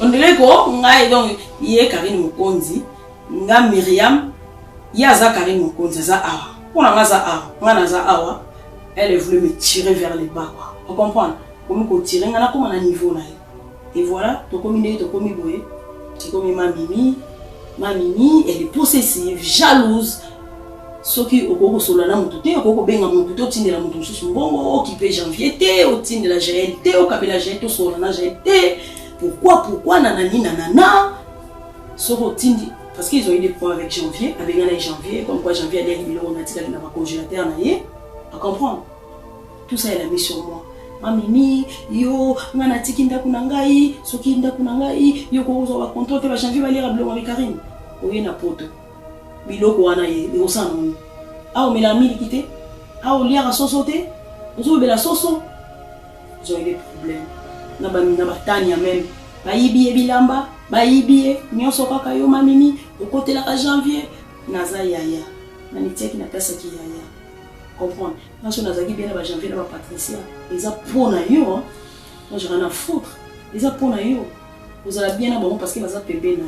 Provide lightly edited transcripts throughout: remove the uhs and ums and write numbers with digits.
On dirait que ngai donc yé Karine Mokonzi, nga Myriam, yaza Karine Mokonzi za awa. Pour nga za awa, nga za awa, elle voulait me tirer vers le bas quoi. Vous comprenez? Comme ko tirer nga na comme na niveau na. Et voilà, to komi boye, to komi ma mimi, elle est possessive, jalouse. Ce qui au solo na mutu te ko benga mutu to tindela mutu mususu mbongo occupé janvier te o tindela Jaël te o kabela Jaël to solo na Jaël te. Pourquoi nanani nanana soko tindi parce qu'ils ont eu des problèmes avec janvier avec un janvier comme quoi janvier allait arriver on a dit qu'il n'a pas congélateur na yé à comprendre tout ça elle a mis sur moi mamimi yo ngana tikinda kunangai soki nda kunangai yo ko zo ba contrôle ba janvier va lire blanc avec Karine oye na poto biloko wana ye le osana on a o mela mili kité a o lire à sosoté ozo bela soso ils ont eu des problèmes na batania même bayibi bilamba bayibi nyonso kaka yo mamimi okotela ka janvier naza yaya na nitiaki na pesa ki yaya comprendre naso nazaki bien na janvier na ba Patricia eza pona yo moi je rien à foutre eza pona yo vous allez bien na bon parce que baza pembe na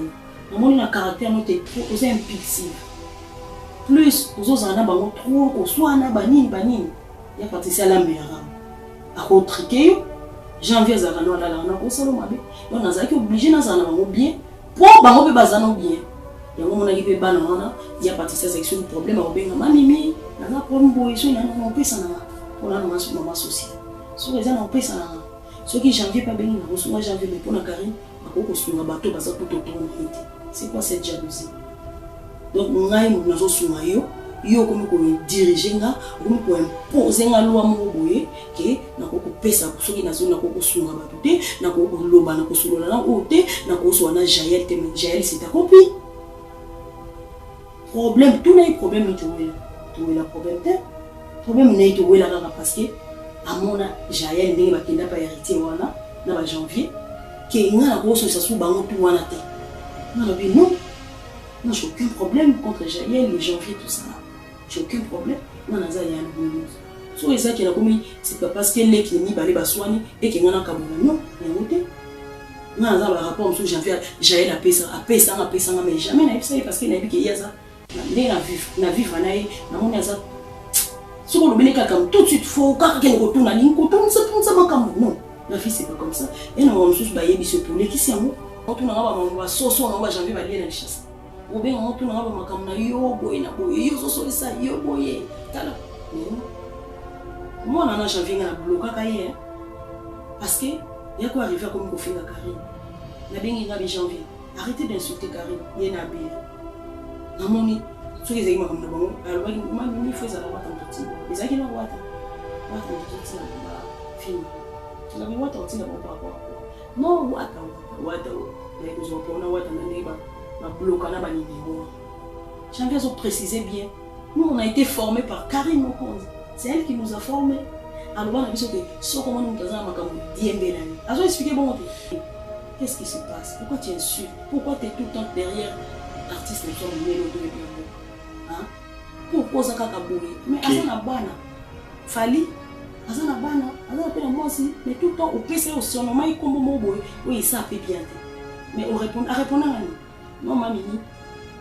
yo moni na caractère no te oza impulsif plus ozo na bango trop ko swana banini ya Patricia la meilleure a retriquer yo janvier za kana la na ko solo mabe yo nazaki obligé na zana bango bien pour bango pe bazana bien yango mona ki pe bana wana ya Patricia section problème a obenga mamimi na problème boy so na no pesa na pour la maman sociale so les na pesa na so ki janvier pas benga na so janvier mais pour na Karine akoko sunga bato baza tout autour c'est quoi cette jalousie donc ngai mo zo sunga yo comme ko diriger nga comme ko imposer nga loi mo boye ke na ko pesa soki na zo na ko sunga bato te na ko loba na ko solola na o te na ko so na Jaël te mais Jaël c'est ta copine problème tout les problèmes ni tu la problème te problème n'est tu la parce que amona Jaël ndenge bakenda pa héritier wana na ba janvier ke nga na ko so sa su bango tu wana te na ba non non j'ai aucun problème contre Jaël les janvier tout ça j'ai aucun problème non naza ya na so eza ki na komi c'est pas parce que les qui ni balé baswani et que ngana kabona non ya ngote na naza ba rapport sur janvier Jaël a pesa mais jamais na epsa parce que na biki yaza na vivre na moni aza soko lo beneka comme tout de suite faut kaka ke ko tuna ni ko tuna ça makambo non la vie c'est pas comme ça et na on sous ba yebi se pour les qui c'est moi on tuna ba soso na ba janvier ba lier na chasse ou bien on tuna ba makambo na yo boy na boy yo soso ça yo boy tala moi na janvier na bloquer kaye parce que il y a quoi arriver comme ko finga Karine na bengi na janvier arrêtez d'insulter Karine yena bien na moni so les aimants comme bon alors il faut ça la wata petit les aki na wata petit na film tu na wata petit na papa non wata les gens pour na wata na neba na bloquer na ba numéro j'aimerais bien préciser bien nous on a été formés par Karine Mokonzi c'est elle qui nous a formés alors on a vu que so comment nous faisons makambo diembe nani azo expliquer bon qu'est-ce qui se passe pourquoi tu insultes pourquoi tu es tout le temps derrière artiste ne sont mélodie de bien hein pourquoi ça kaka boye mais azana bana fali azana bana azana pena moi aussi mais tout le temps au PC au son mai comme mo boye oui ça fait bien mais on répond à répondre non mami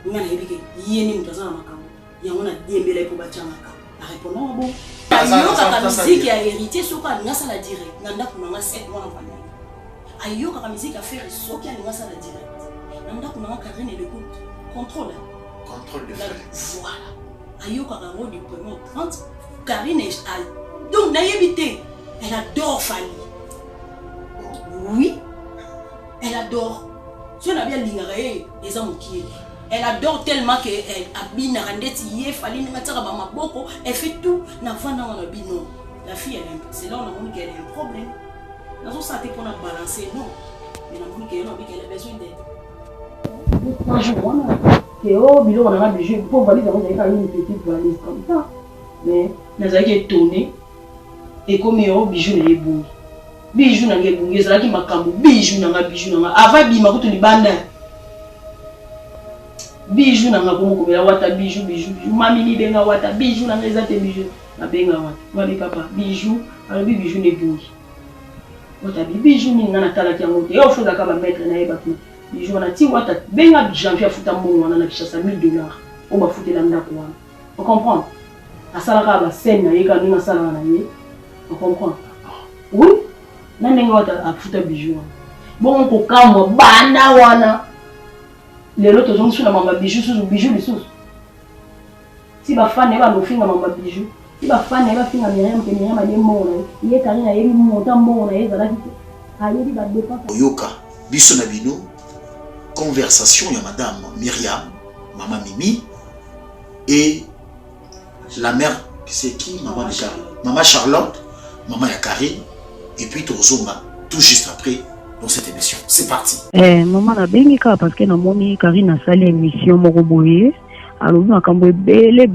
ni ngana ebike yeni mutazana makambo yango na diembele pour bachanga à répondre bon ayo kaka musique ya héritier soka ngasa la direct nganda kunanga 7 mois en famille ayo kaka musique à faire soka ngasa la direct nganda kunanga Karine et le contrôle de fait. Voilà. Ayo Karango du premier 30, Karine est donc naïvité. Elle adore Fanny. Oui. Elle adore. Si on a bien l'ignoré, les hommes qui elle adore tellement qu'elle habille Narandeti, Fanny Natara Bamaboko, elle fait tout. N'a pas non. La fille, c'est là on a montré qu'elle a un problème. Dans son santé pour la balancer, non. Mais on a montré qu'elle a besoin d'aide. Que oh bilo on a bijou pour valiser on a une petite valise comme ça mais nous avons étonné et comme oh bijou les bons bijou na nge bungi ezalaki makambo bijou na avant bima ko to libanda bijou na nga komo komela wata bijou mami ni benga wata bijou na ngeza te bijou na benga wata mami papa bijou alors bijou ne bungi Wata bijou ni ngana tala ki ngote. Yo chose aka ba mettre na yeba tu. Bijou na ti wata benga janvier futa mbongo wana na kishasa $1000. On va foutre la ndako wana. On comprend? Asala ka ba scène na yeka ninga sala na ye. On comprend? Oui. Na ndenge wata afuta bijou wana. Bon ko kamwa banda wana. Lelo to zonsu na mama bijou sous bijou lisusu. Si ba fan eba no finga mama bijou. Si ba fan eba finga Myriam ke Myriam ade mona. Ye kari na ye monta mona ye zala ki. Aye di ba dépense. Oyoka biso na bino conversation ya madame Myriam, maman Mimi et la mère c'est qui maman déjà maman Charlotte, maman ya Karine et puis Tozonga tout juste après dans cette émission. C'est parti. Maman na bengi ka parce que na moni Karine a sali émission moko boye. Alors na kambo belé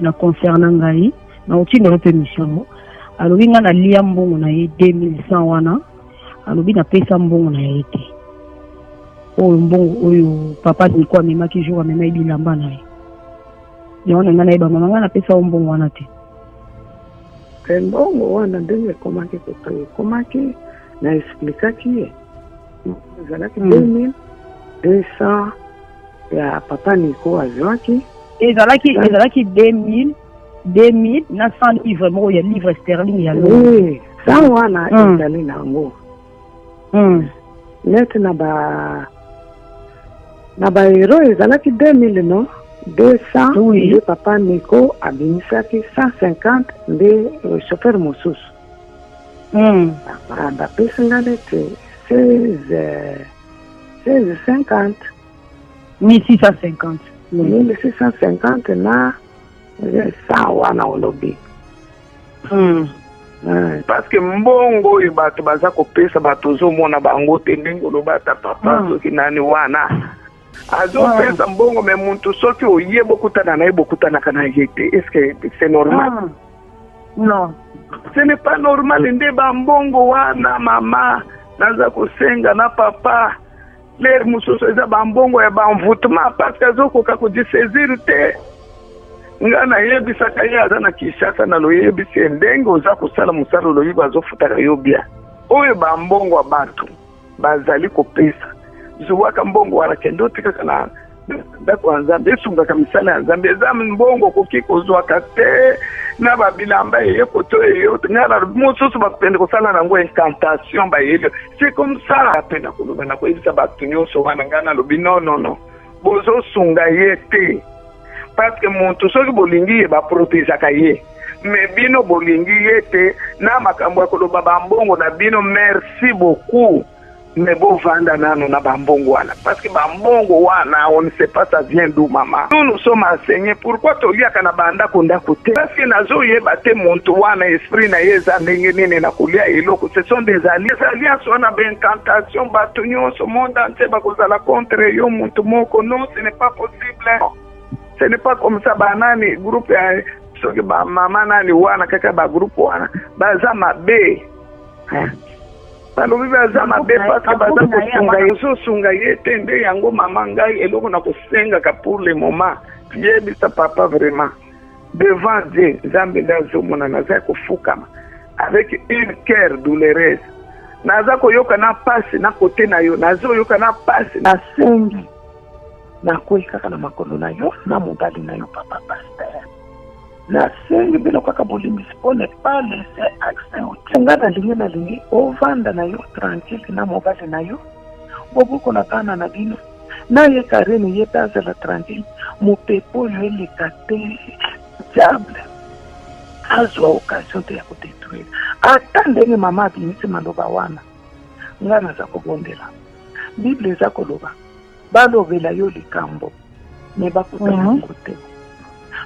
na concernant ngai na outi na émission. Alors nga na lia mbongo na ye 2100 wana. Alors na pesa mbongo na ye te. O mbongo oyo papa ni kwa mema ki jour mema ibilamba na ye. Yona nga na iba mama nga na pesa mbongo wana te. Mbongo wana ndenge komaki komaki na explica ki zalaki 2200 ya papa Nico azwaki ezalaki 2000 na 100 livres mo ya livre sterling ya lo ça wana ezali nango net na ba euro ezalaki 2000 non 200 oui. Le papa Nico abimisaki 150 de chauffeur mosusu bapesi nga nete 1650 1650 1650 na saa wana olobi parce que mbongo oyo bato baza kopesa bato ozomona bango te ndenge olobata papa soki nani wana azopesa mbongo me muntu soki oye bokutana na ye bokutanaka na ye te. Est-ce que c'est normal? Non, ce n'est pas normal. Nde bambongo wana mama naza kosenga na papa l'air mususu eza bambongo ya bamvutema parce que azokoka kojisaisir te. Nga na yebisaka ye aza na Kinshasa na loyebisi ndenge oza kosala mosala loyiba azofutaka yo bia oyo bambongo ya bato bazali kopesa zuwaka mbongo wana kendo tikaka na ndako ya Nzambe esungaka misala ya Nzambe eza mbongo koki kozwaka te na babilamba eye koto eyo ngana mosusu bakupende kosala nango incantation bayeli c'est comme ça apena koloba na koyebisa bato nyonso wana ngana lobi non bozosunga ye te parce que muntu soki bolingi ye baprotejaka ye mais bino bolingi ye te na makambo ya koloba bambongo na bino merci beaucoup mais bovanda nano na bambongo wana parce que bambongo wana on ne sait pas ça vient d'où maman. Nous sommes enseignés pourquoi toliaka na bandako ndako te parce que nazoyeba te muntu wana esprit na ye eza ndenge nini na kolia eloko. Ce sont des alliances wana b'incantation bato nyonso monde entier bakozala contre yo muntu moko. Non, ce n'est pas possible. Ce n'est pas comme ça banani groupe ya soki ba mama nani wana kaka ba groupe wana baza mabe balobi baza mabe parce que baza kosunga yozosunga ye te nde yango mama ngai eloko na kosengaka pour le moment yebisa papa vraiment devant Dieu Nzambe nde azomona naza kofukama avec une cœur douloureuse naza koyoka na pasi na kote na yo nazoyoka na pasi na sengi nakoyi kaka na makolo na yo na mobali na yo papa pasteur na sengi bino kaka bolimbisi po ne pas laisser accès au tenga na lingi ovanda na yo tranquille na mobali na yo bobuko na kana na bino na ye Karine ye tazela tranquille mopepo yo eleka te diable azwa occasion te ya kudetruire ata ndenge mama abimisi maloba wana nga naza kobondela Bible eza koloba balobela yo likambo me bakutana yango te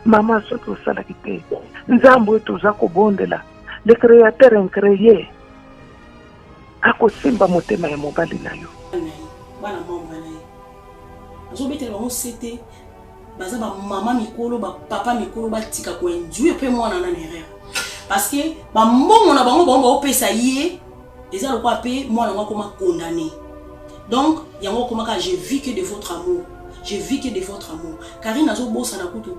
mama soki osalaki te Nzambe oyo toza kobondela le créateur incréé akosimba motema ya mobali na yo bana mama na ye azobetela bango sete baza bamama mikolo bapapa mikolo batika koenduire mpe mwana na erreur parce que bambongo na bango bango baopesa ye eza lokwa mpe mwana yango akoma condamné. Donc yango komaka je vis que de votre amour, je vis que de votre amour. Karine azo bossa na kutu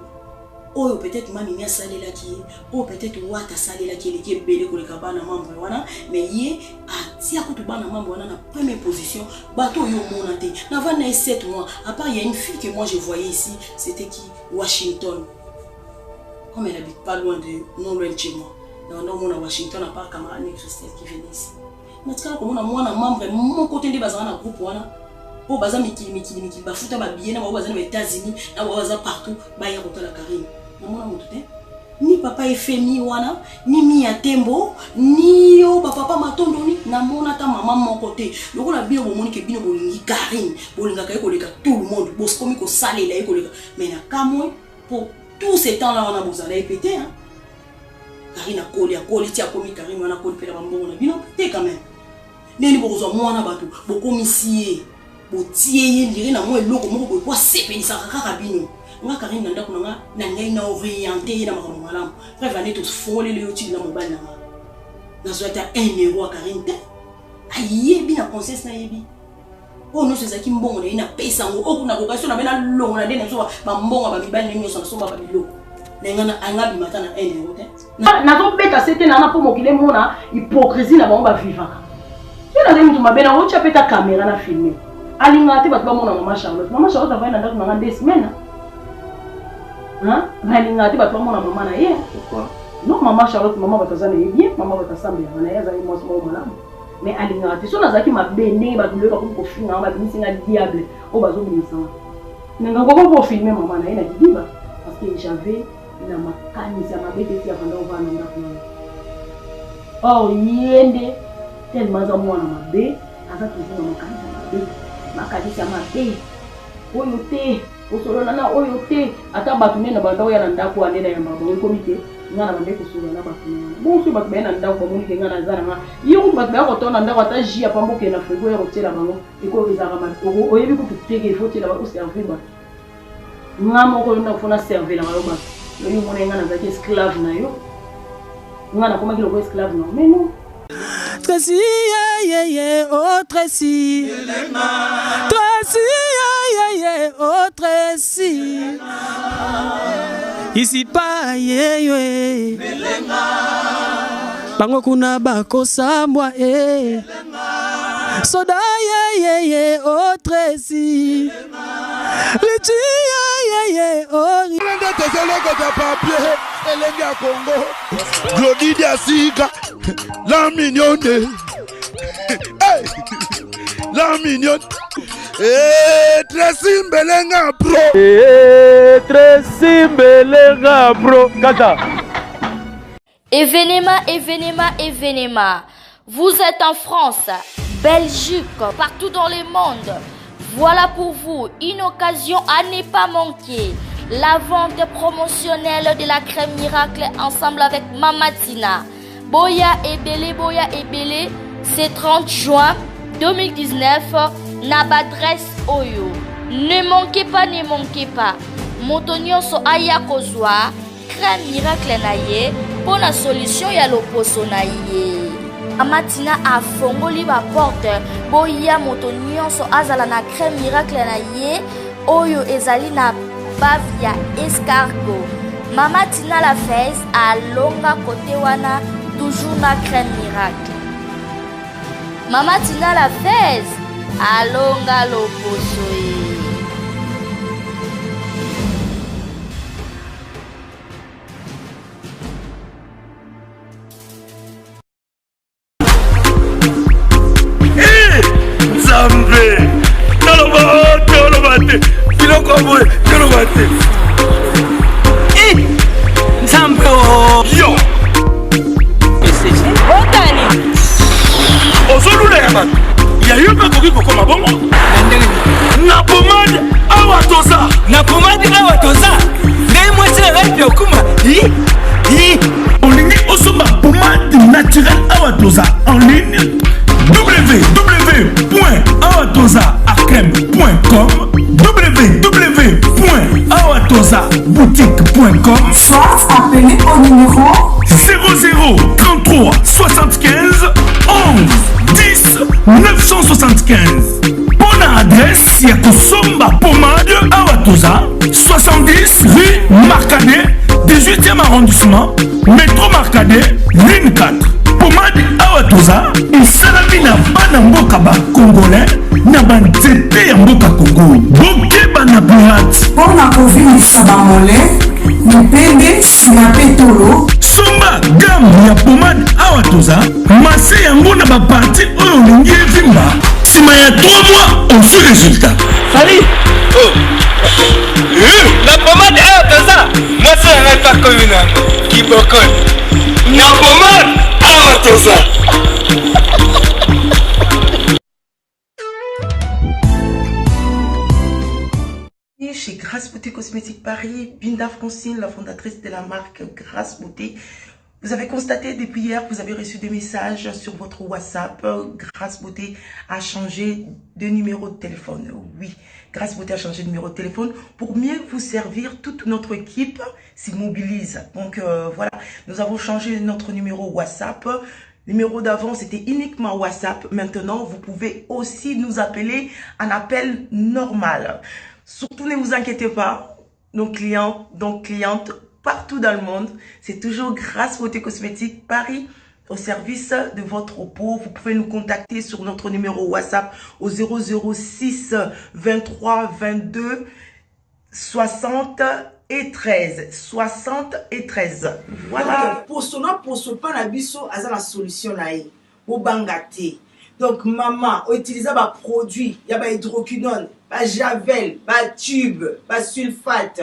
oyo peut-être mami a salé là qui ou peut-être wata salé là qui est belé ko le kabana membre wana mais yé a tia ko to bana membre wana na première position bato yo monate na va na 7 mois à part il y a une fille que moi je voyais ici c'était qui Washington comme elle habite pas loin de non loin de chez moi dans mon Washington à part camarade Christelle qui venait ici mais quand on a moi na membre mon côté de bazana na groupe wana o baza mikili ba futa ba bien na ba baza na États-Unis na ba baza partout ba ya kotala Karine na mona moto te ni papa efemi wana ni mi ya tembo ni yo papa matondo ni na mona ta maman mon côté lokola bien bo moni ke bino bolingi Karine bolinga ka ekoleka tout le monde bos komi ko salé la ekoleka mais na kamwe pour tout ce temps là on a besoin de péter hein Karine a collé tia komi Karine wana collé pe la mbongo na bino péter quand même neni bozo mwana bato bokomi sié botié ndire na mo eloko moko ko sepelisa kaka bino nga Karine nanda kuna na ngai na orienté na makambo malamu bref ané tous folé le outil na mobile na na zoata 1 euro Karine te ayebi na conscience na yebi oh non c'est ça qui mbongo na ina pesa ngo okuna kokasio na bena longo na dena so ba mbongo ba mibali nyo so ba biloko na anga bimata na 1 euro te na to beta c'était na po mokile mona hypocrisie na bango ba vivaka tu na demi to mabena o cha peta caméra na filmer alinga te batba mona Maman Charlotte va na ndako na 2 semaines hein alinga te batba mona maman na ye pourquoi non Maman Charlotte maman batazana bien maman batasambe na ye za mo malamu mais alinga te so nazaki mabene ba douleur comme ko finga ba misinga diable o bazo binisa nanga ko filmer maman na ye na diba parce que j'avais na makani ya mabete ya banda ovana ndako oh yende tellement za mwana mabe aka toujours na makani ya mabe makani ya mabe oyo te osolo na oyo te ata batu nena banda oya na ndako anena ya mbabo ko komite ngana bande ko solo na batu bon so batu bena ndako ko moni ke ngana zana nga yo batu ba ko tona ndako ata ji apambo ke na frigo ya kotela bango eko ezaka ma oyebi ko tuteke il faut tela ba ko servir ba ngamo ko na fona servir la ba yo mona ngana za esclave na yo ngana koma kilo ko esclave no mais non Tracy, oh Tracy. Tracy, oh Tracy. Ici pas bango kuna bako sambwa soda oh Tracy. Lichi oh papier elenga Congo Glody Diasiga la mignonne hey la mignonne Tracy Mbelenga bro Tracy Mbelenga bro kata Événement. Vous êtes en France, Belgique, partout dans le monde. Voilà pour vous une occasion à ne pas manquer. La vente promotionnelle de la crème miracle ensemble avec Mama Tina. Boya et Belé, c'est 30 juin 2019, Nabadresse Oyo. Ne manquez pas. Motonio so aya kozwa, crème miracle naye, pour la solution ya loposo naye. Mama Tina a fongoli ba porte, boya motonio so azala na crème miracle naye, Oyo ezali na bavia escargot. Mama Tina la fez a longa côté wana toujours na crème miracle. Mama Tina la fez a longa loposo. Zambe Tolobate Kilokomwe Tolobate Zambe Yo Otani Ozolula ya man Ya yupe koki kokoma bongo Na pomade awatoza Ngai mwasi na rapi okuma Olingi osomba pomade naturelle awatoza en ligne www.awatozaarkem.com www.awatozaboutique.com Soit appelé au numéro 00 33 75 11 10 975. Bonne adresse, Yakosomba Pomade Awatoza 70 rue Marcadet 18e arrondissement, métro Marcadet, ligne 4. Pomade Awatoza, Isalami na bana mboka ba Congolais, na banzete ya mboka Congo. Bokeba na buhat. Pour la COVID, ça va moller. Mipende, sinapetolo. Somba gamme ya pomade Awatoza, masse yango na ba parti oyo lingi evimba. Sima ya 3 mois, on fait résultat. Salut. Oh. La pommade Awatoza, moi c'est un pas communal. Qui bocole. La pommade Awatoza. Chez Grâce Beauté Cosmétique Paris, Binda Francine, la fondatrice de la marque Grâce Beauté. Vous avez constaté depuis hier que vous avez reçu des messages sur votre WhatsApp. Grâce Beauté a changé de numéro de téléphone. Oui, Grâce Beauté a changé de numéro de téléphone pour mieux vous servir. Toute notre équipe s'immobilise. Donc voilà, nous avons changé notre numéro WhatsApp. Le numéro d'avant, c'était uniquement WhatsApp. Maintenant, vous pouvez aussi nous appeler en appel normal. Surtout, ne vous inquiétez pas, nos clients, donc clientes, partout dans le monde, c'est toujours Grâce Beauté Cosmétique Paris au service de votre peau. Vous pouvez nous contacter sur notre numéro WhatsApp au 006 23 22 60 et 13. 60 et 13. Voilà. Pour ce pas la biso, à la solution là, au bangate. Donc, maman, utiliser des produits, il y a des hydroquinone, des javel, des tubes, des sulfate.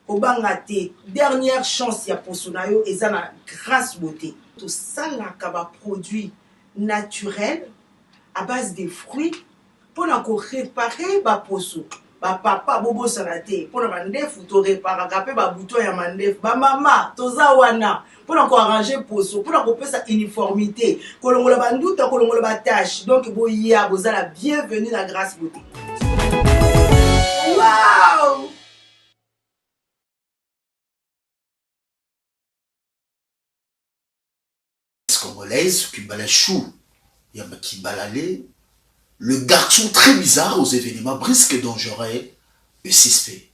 Au bangate, dernière chance, il y a pour sonayo et ça la Grâce Beauté. Tout ça, là, des produits naturels à base de fruits pour réparer les poissons. Papa, bobo sanate, pour la mandef, ou réparer, capé, bouton ya mandef, maman, toza wana, pour arranger poisson, pour faire sa uniformité, kolongo la bandouta, kolongo la batache. Donc, boya, vous la bienvenue à Grâce Beauté. Waouh! Congolaise, Kibalachou, Kibalale, le garçon très bizarre aux événements brisques et dangereux et suspect.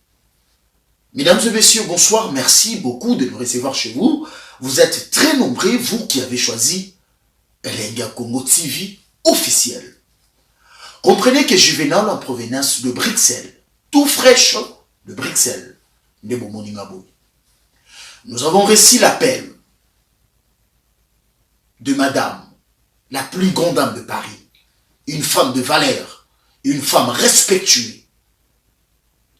Mesdames et messieurs, bonsoir, merci beaucoup de nous recevoir chez vous. Vous êtes très nombreux, vous qui avez choisi Elenga Congo TV officiel. Comprenez que Juvenal en provenance de Bruxelles, tout fraîche de Bruxelles, de Bomoningabo. Nous avons reçu l'appel de Madame, la plus grande dame de Paris, une femme de valeur, une femme respectueuse,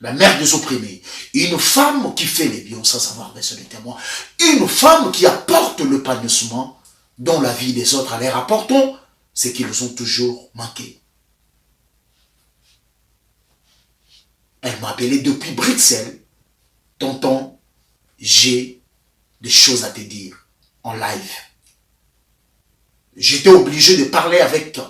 la mère des opprimés, une femme qui fait les biens sans savoir baisser les témoins, une femme qui apporte le panissement dans la vie des autres en leur apportant ce qu'ils ont toujours manqué. Elle m'a appelé depuis Bruxelles. Tonton, j'ai des choses à te dire en live. J'étais obligé de parler avec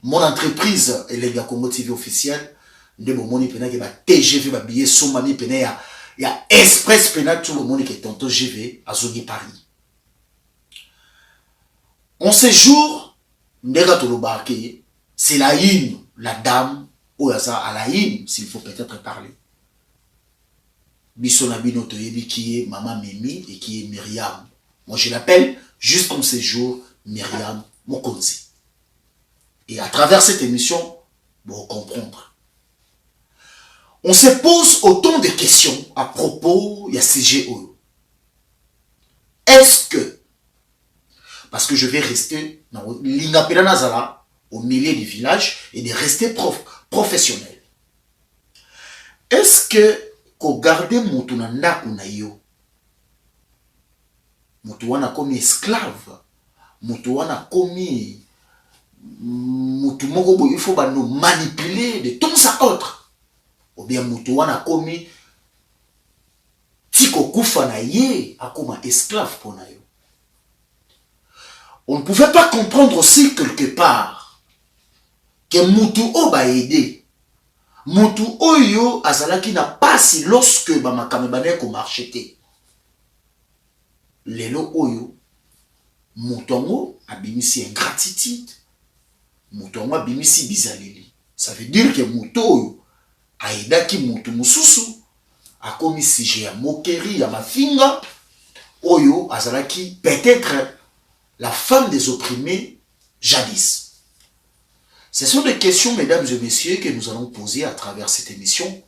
mon entreprise Elenga Congo TV officiel. De mon moni pena qui va TGV va billet son mami pena il y a express pena tout le monde qui est tonton GV à Zoni Paris. En ce jour, c'est la une, la dame ou à la une s'il faut peut-être parler. Bisonabino Toyebi qui est Maman Mimi et qui est Myriam. Moi je l'appelle juste comme ce jour Myriam Mokonzi. Et à travers cette émission, vous comprendre. On se pose autant de questions à propos de CGO. Est-ce que, parce que je vais rester au milieu du village et de rester professionnel. Est-ce que qu'on garde Moutounanda Kunayo, Moutouana comme esclave, Moutouana comme Moutoumoko, il faut nous manipuler de temps à autre. Ou bien Moutouana comme Tiko Koufa na ye, a comme esclave pour nayo. On ne pouvait pas comprendre aussi quelque part que Moutou Oba aidé. Moutou Oyo azalaki na pasi lorsque Bamakamebane ko marchete. Lelo Oyo, Moutongo abimisi ingratitude. Moutongo abimisi bizaleli. Ça veut dire que Moutou Oyo aidaki Moutou Mususu a commis sujet ya moquerie ya mafinga Oyo Azalaki, peut-être la femme des opprimés jadis. Ce sont des questions, mesdames et messieurs, que nous allons poser à travers cette émission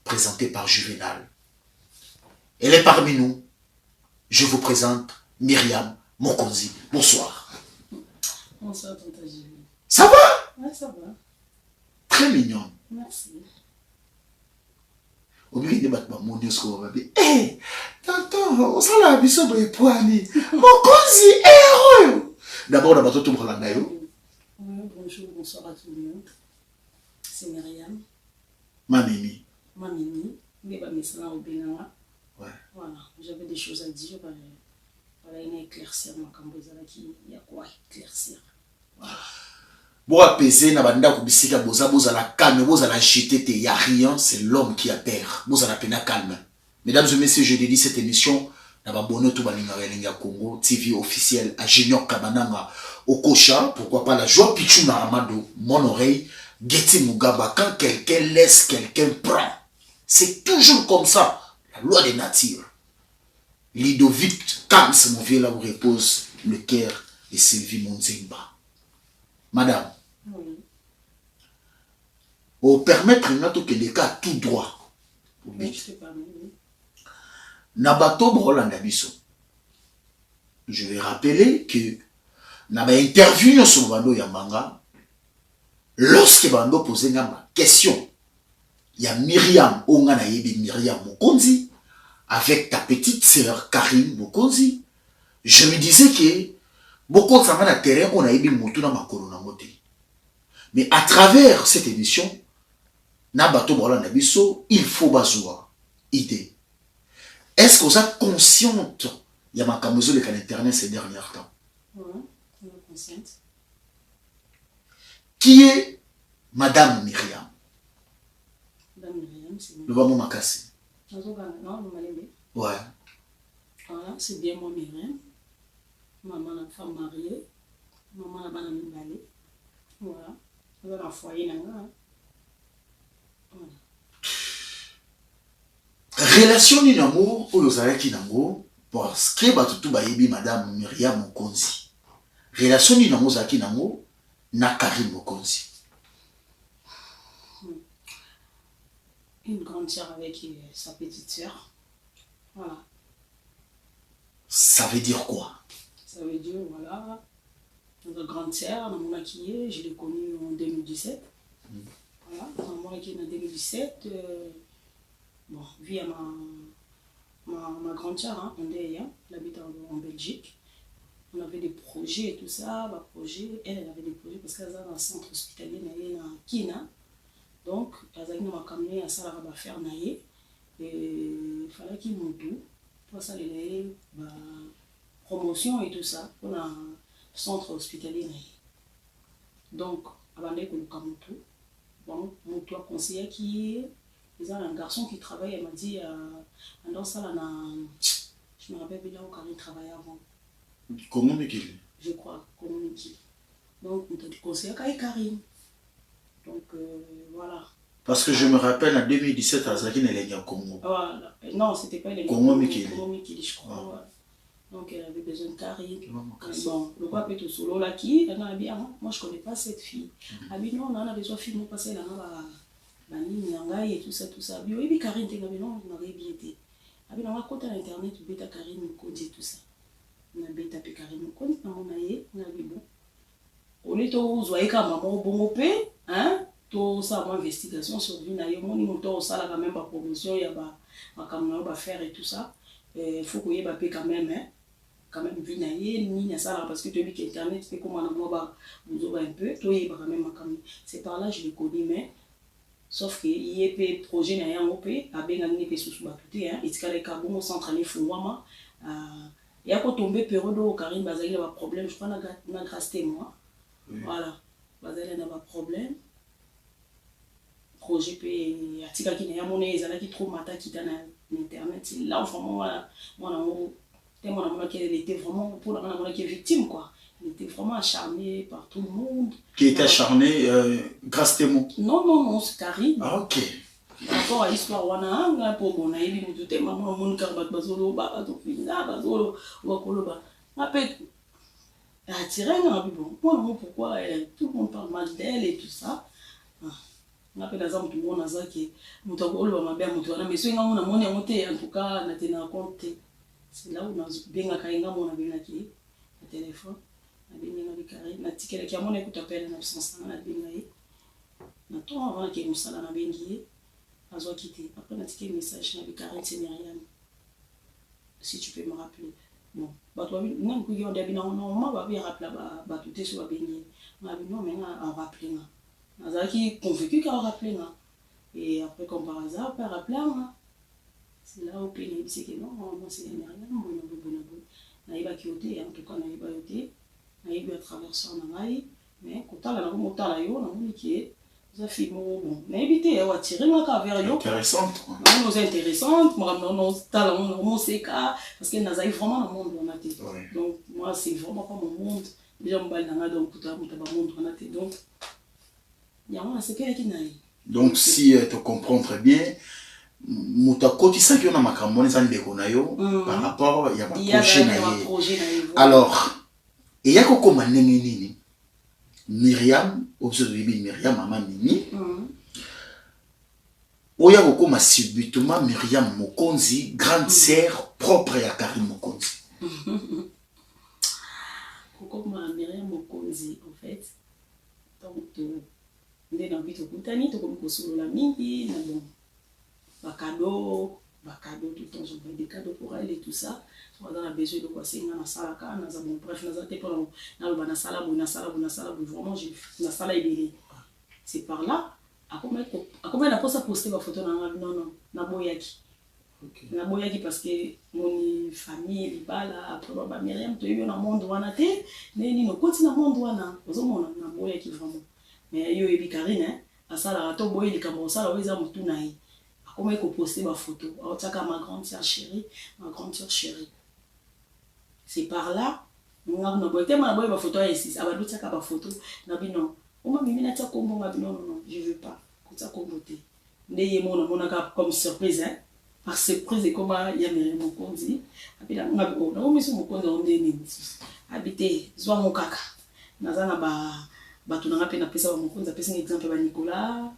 présentée par Juvenal. Elle est parmi nous. Je vous présente Myriam Mokonzi. Bonsoir. Bonsoir, Tante Julie. Ça va? Oui, ça va. Très mignonne. Merci. Obligé de battre mon Dieu, ce qu'on va dire. Hé, tonton, on s'en a vu sur les poignets. Mokonzi, héros. D'abord, on a battu tout le monde. Bonjour, bonsoir à tout le monde. C'est Myriam. Mamimi. Mamimi. Ouais. Voilà, j'avais des choses à dire. Voilà, il y a éclaircir ma cambozala qui y a quoi éclaircir. Bon apaiser na banda kubisika boza la calme, boza la jeter te y a rien, c'est l'homme qui a peur. Boza la pena calme. Mesdames et messieurs, je dédie cette émission na babonne tout balinga Congo TV officiel à Junior Kabananga Okocha, pourquoi pas la joie Pichuna Amado, mon oreille, Getty Mugaba, quand quelqu'un laisse, quelqu'un prend. C'est toujours comme ça, la loi des natures. Ludovic Kams, mon vieux là où repose le cœur de Sylvie Monzimba. Madame, oui. Au permettre notre que les cas tout droit. Oui, je sais pas, oui. Nabato Brolanda Biso. Je vais rappeler que Naba interview sur Bando Yamanga. Lorsque Bando posait ma question, il y a Myriam Ongana Yebi Myriam Mokonzi avec ta petite sœur Karine Mokonzi. Je me disais que beaucoup de gens na terrain on a yebi moto na makolo na moté. Mais à travers cette émission, Nabato Brolanda Biso, il faut bazoua idée. Est-ce que vous êtes consciente il y a ma camozo de l'internet ces derniers temps? Oui, je suis consciente. Qui est Madame Myriam? Madame Myriam, c'est le Bamo Makassi. Non, le Malémé. Ouais. Voilà, c'est bien moi Myriam. Maman, la femme mariée. Maman, la banane balée. Voilà. Dans un foyer, voilà. Relation ni nango oyo zalaki nango parce que batutu bayebi Madame Myriam Mokonzi. Relation ni nango zalaki nango na Karine Mokonzi. Une grande sœur avec sa petite sœur. Voilà. Ça veut dire quoi? Ça veut dire, voilà, notre grande sœur, mon maquillée, je l'ai connue en 2017. Voilà, mon maquillée en 2017. Bon, via ma grande sœur, hein, elle habite en Belgique. On avait des projets et tout ça, elle avait des projets parce qu'elle était dans le centre hospitalier, elle est à Kina. Donc, elle m'a amené à ça, à faire naïe. Et il fallait qu'il me dise, pour ça, les promotion et tout ça, pour le centre hospitalier. Donc, avant de tout, bon, mon toi conseiller qui est un garçon qui travaille, elle m'a dit, dans ça, je me rappelle bien quand il travaillait avant. Comment Mikil? Je crois, comment Mikil. Donc, on t'a dit conseiller avec Karine. Donc, voilà. Parce que je me rappelle en 2017, à Zaki elle est au Congo. Voilà. Non, c'était pas les Congo Mikil. Congo Mikil, je crois. Voilà. Donc, elle avait besoin de Karine. Bon, le quoi peut solo là qui, elle a bien, moi je connais pas cette fille. Ah oui, non, on a besoin de filles, nous passer là, et tout ça, tout ça. Oui, mais Karine, t'es non, on aurait bien été. Ah oui, on a côté internet, tu bêta Karine, Mokonzi et tout ça. On a bêta Karine, Mokonzi, on a eu, on a vu bon. Au lieu de vous voyez quand maman au bon opé, hein, tout ça, mon investigation sur lui, naïe, monimoto, ça, là, quand même, ma promotion, il y a ma caméra, va faire et tout ça. Il faut qu'on y ait quand même, hein. Quand même vu ni ça parce que tu as vu qu'Internet c'est comment on va vous un peu toi il va quand même c'est par là je le connais mais sauf que il y a des projets n'a rien opé à bien gagner des sous battuté hein et c'est les carbone centralé fouama il y a quoi tomber période au Karine Bazali il a pas problème je crois na grâce moi voilà Bazali n'a pas problème projet p atika qui n'a mon ezala qui trop mata qui dans internet c'est là vraiment voilà moi elle était vraiment pour la maman qui est victime quoi elle était vraiment acharnée par tout le monde qui était acharnée grâce à moi non c'est Karine ah ok rapport à l'histoire wana nga pour mon aïe nous tout maman mon car bazolo ba to fina bazolo wa koloba après attiré nga bon pourquoi tout le monde parle mal d'elle et tout ça on appelle les hommes tout le monde à ça qui nous t'avons ma bien mutu mais si on a mon monté en tout cas na tena compte c'est là où on a bien kainga mon bien qui le téléphone na bien na bikari na tikela kia mon écoute appel na absence na bien na to avant que nous sala na bengi azo quitter après na tiké message na bikari c'est Myriam si tu peux me rappeler bon bah toi non que on débina on m'a bien rappelé bah tout est sur la bengi mais non mais on rappeler Nazaki convaincu qu'elle rappelé et après comme par hasard elle rappelé c'est là où pénible c'est que non c'est Myriam bon naïba qui était en tout cas naïba était naïba à travers ça mais quand on a remonté là yo on dit que ça fait bon naïbité on va tirer ma vers yo intéressante nous intéressante moi non talent on sait parce que nazaï vraiment dans monde on a été donc moi c'est vraiment pas mon monde déjà me balle dans donc tout monde on a été donc donc si tu comprends très bien mutakoti ça qui on a makamone ça ndeko na yo par rapport ya projet na ye alors et ya ko koma nini Myriam observé Myriam maman Mimi oya ko koma subitement Myriam Mokonzi grande sœur propre ya Karim Mokonzi koma Myriam Mokonzi en fait donc ndé na bito kutani to ko solo la mingi na bon cadeau tout le temps je des cadeaux pour elle et tout ça on a besoin de quoi c'est na salaka na za bon bref na za te pour na ba na sala vraiment j'ai na sala ibeli c'est par là à combien la poste poster la photo non na boyaki na boyaki parce que mon famille libala après ba Myriam to yo na monde wana te neni no koti na monde wana ozomona na boyaki vraiment mais yo ebi Karine asala to boye likambo sala weza mutu na ye comment il faut poster ma photo ma grande sœur chérie c'est par là on a ma photo ici ça va d'autres ça ma photo na bino on m'a mis na ta kombo non je veux pas comme ça comme voter ndeye mon comme surprise hein par surprise et comment il y a Myriam Mokonzi apela on a mis sur Mokonzi on est ni habiter zwa mon kaka nazana ba tunanga pe na pesa ba Mokonzi pesa un exemple ba Nicolas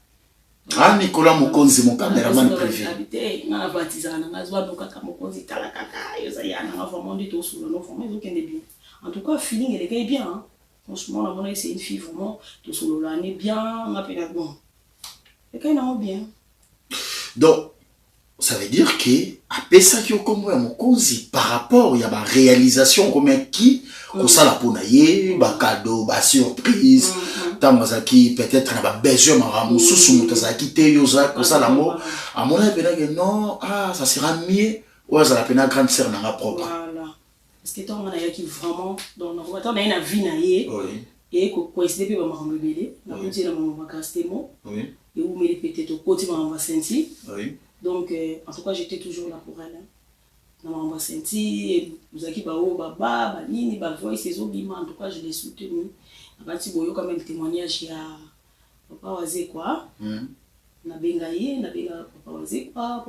Nicolas Mokonzi mon caméraman privé habité na baptisana na zwa donc kaka Mokonzi tala kaka yo ça yana na vraiment dit tout sur non vraiment aucun bien en tout cas feeling elle est bien hein. Franchement la monnaie c'est une fille vraiment tout sur l'année bien on appelle bon et quand on bien donc ça veut dire que après ça qui comme Mokonzi par rapport il y a ba réalisation comme qui ko sala ponaye ba cadeau ba surprise tamazaki peut-être na ba besoin ma mususu mutazaki te yoza ko sala mo à mon avis non ça sera mieux ou ça la peine grande sœur na propre voilà parce que tant on a qui vraiment dans on va attendre une vie na ye et ko coïncider pe ba mambelé na petit na maman castemo et où me peut-être au côté maman senti donc en tout cas j'étais toujours là pour elle na maman senti uzaki ba o baba nini ba voice ces obima en tout cas je les soutenu abati boyo quand même témoignage ya papa waze quoi na benga papa waze quoi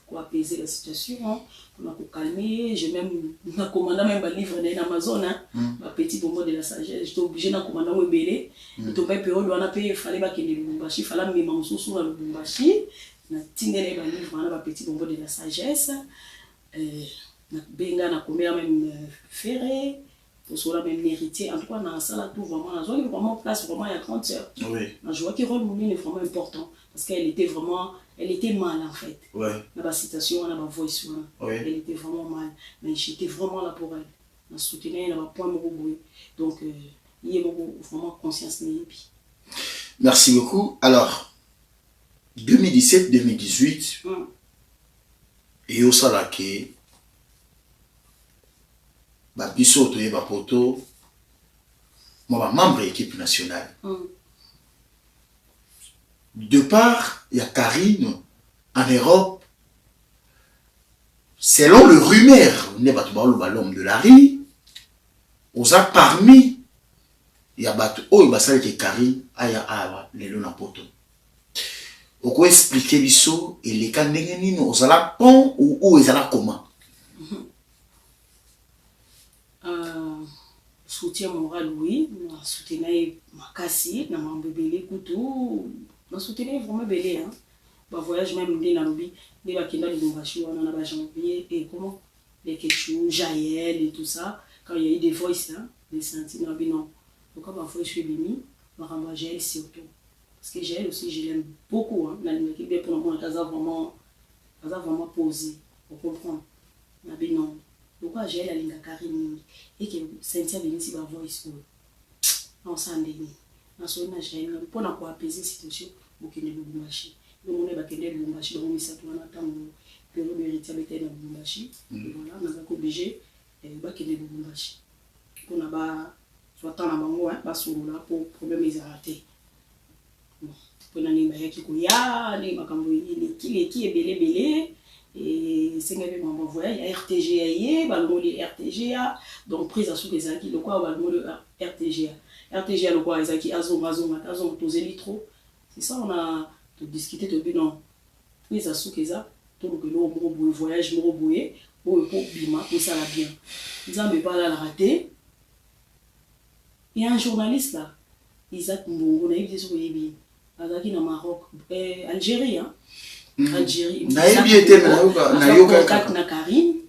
pour apaiser la situation pour calmer j'ai même na commandé même un livre dans Amazon ma petit bonbon de la sagesse j'étais obligé na commander un belé et to pas période on a payé fallait ba kende Lubumbashi fallait me mansusu na Lubumbashi na tingele ba livre na ba petit bonbon de la sagesse na benga na combien même ferré pour cela même héritier en tout cas dans ça tout vraiment na zone vraiment place vraiment il y a grande sœur na je vois que rôle Moulin est vraiment important parce qu'elle était mal en fait dans la citation dans la voice elle était vraiment mal mais j'étais vraiment là pour elle na soutenir na point moboué donc il y a vraiment conscience ni merci beaucoup alors 2017-2018 et au salake biso to yeba poto moi membre de l'équipe nationale de part il y a Karine en Europe selon le rumeur ne ba to ba l'homme de la rue oza parmi il y a bato o ba sala ke Karine aya awa lelo na poto Pourquoi expliquer biso et les cas nini aux ala pont ou ils ala comment? Soutien moral oui, soutien makasi na mambebele kutu, na soutien vraiment belé hein. Bah voyage même ndé na lobi, ndé ba kenda Lubumbashi wana na ba janvier et comment les quelque chose Jaël et tout ça quand il y a eu des voices là, des sentiments non. Donc quand parfois je suis bimi, ma ramba Jaël surtout parce que Jaël aussi je l'aime beaucoup hein, na l'équipe bien pour moi ça vraiment posé, vous comprenez. Na non. Pourquoi j'ai la linga Karine et que Cynthia Benisi va voir ici on s'en dénie na so na j'ai pour na ko apaiser situation bokende Lubumbashi le monde ba kende Lubumbashi ba misa to na tango période de héritier bete na Lubumbashi voilà na ba obligé ba kende Lubumbashi pour na ba soit na bango hein ba solo là pour problème les arrêter bon pour na ni ba yaki ko ya ni makambo ni qui est belé et c'est que mon voyage il y a RTGA balmoli RTGA donc prise à sous les acquis le quoi balmoli RTGA le quoi les acquis azon poser litro c'est ça on a tout discuté depuis non prise à sous ça tout le long voyage mo boyer pour bima tout ça va bien ils ont pas là la raté il y a un journaliste là Isaac Mbongo na yibisi ko yebi azaki na Maroc Algérie hein Algérie, contact na Karine.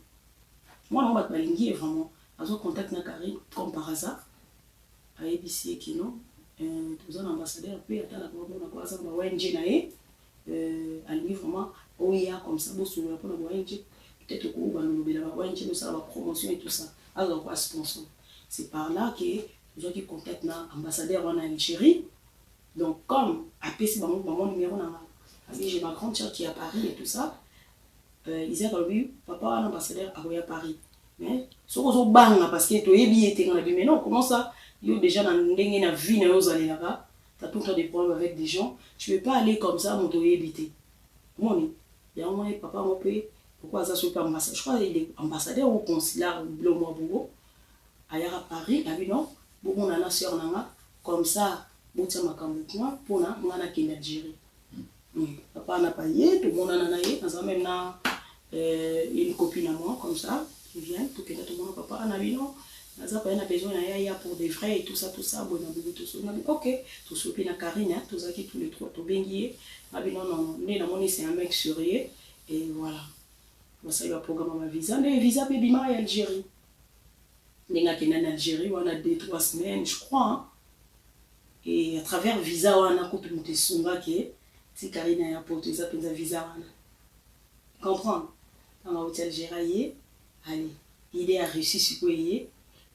Moi on va pas linguer vraiment. Azo contact na Karine comme par hasard. A ABC qui non. Tous un ambassadeur puis attends la on a quoi ça va ONG naé. À lui vraiment OIA comme ça bon sur pour la ONG peut-être qu'on va nous la ONG nous ça la promotion et tout ça. Alors quoi sponsor. C'est par là que les gens qui contactent na ambassadeur en Algérie. Donc comme APC mon numéro na j'ai ma grande sœur qui est à Paris et tout ça. Ils ont vu, papa est un ambassadeur à Paris. Mais, ce qu'on a bang parce que tu es bien, mais non, comment ça? Il y a déjà dans la vie, là-bas. Tu as tout le temps des problèmes avec des gens. Tu ne peux pas aller comme ça, mon tour habité. Mon il y a un moment, papa m'a payé. Pourquoi ça ne soit pas ambassadeur? Je crois qu'il est ambassadeur ou consulat ou Blomo ailleurs à Paris. Ah oui, non? Bon, on a la sœur, comme ça, bon, tu as ma camboua pour la Algérie. Papa n'a pas yé, tout le monde en a yé, nous avons maintenant une copine à moi comme ça, qui vient, tout le monde papa en a vu non, nous avons besoin d'un pour des frais et tout ça, bon, on a dit ok, tout ce qui est Karine, tout ça qui tous les trois, tout bien guié, on a dit non, c'est un mec sérieux, et voilà. Ça, il va programmer ma visa, mais visa baby ma Algérie. Les gars qui sont en Algérie, on a 2-3 semaines, je crois, hein. Et à travers visa, on a coupé mon tessunga qui est. Si Karine a apporté ça, puis un visa. Comprendre? Dans l'hôtel Gérard, allez, il a réussi ce qu'il y a.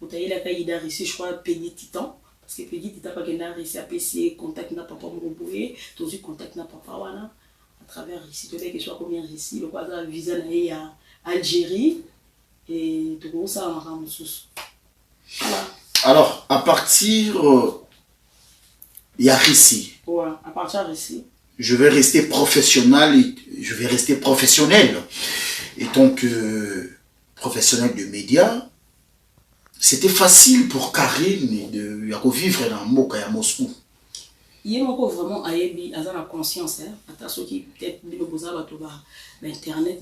Vous avez la il a réussi, je crois, payer Titan. Parce que payer Titan, pas qu'il a réussi à payer, contact n'a pas Mourouboé, tout de contact n'a pas Wana. À travers ici, tu sais que soit combien ici, le quadra visa à Algérie. Et tout ça, on a un voilà. Alors, à partir. Il y a ici. Ouais, à partir d'ici. Je vais rester professionnel, et donc professionnel de médias. C'était facile pour Karine de vivre dans Moka à Moscou. Il y a vraiment la conscience, attention qui peut-être l'internet,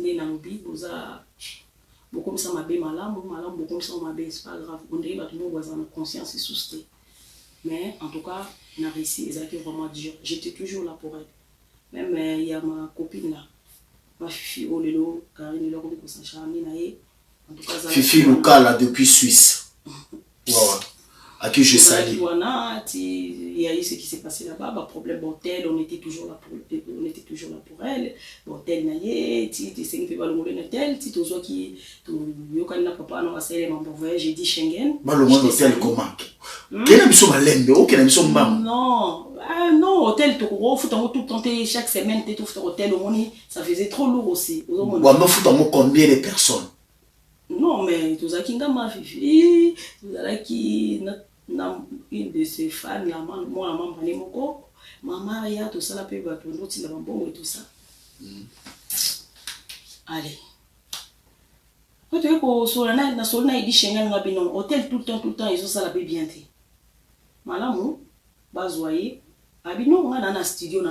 beaucoup ça m'a bien malade, beaucoup ça m'a bien, c'est pas grave. On dirait que la conscience est soustée. Mais en tout cas, on a réussi, ils étaient vraiment dur. J'étais toujours là pour elle. Même il y a ma copine là, ma Fifi Olelo, Karine Loro de Saint-Charny. Fifi Luka là depuis Suisse. Ouais. À qui je salue. Il y a eu ce qui s'est passé là-bas, problème Bontel, on était toujours là pour elle. Bontel naïe, tu sais que pas le monde Bontel, tu vois qui tu yoka na papa na wasele mambo voyage, j'ai dit Schengen. Ba le monde hôtel comment? Quel est mission malende ou quel est mission mam? Non, hôtel tu gros faut tout tenter chaque semaine tu trouves hôtel au monde, ça faisait trop lourd aussi. Wa me faut combien de personnes? Non, mais tout ça qui n'a ma fille, tout ça qui n'a une de ses fans, la maman, moi, la maman, maman, il y a tout ça, la paix, tout l'autre, il a bon et tout ça. Allez. Quand tu veux qu'on soit là, il dit Schengen, hôtel tout le temps, ils ont ça la paix bien. Malamou, bazoyer, abinon, on a un studio,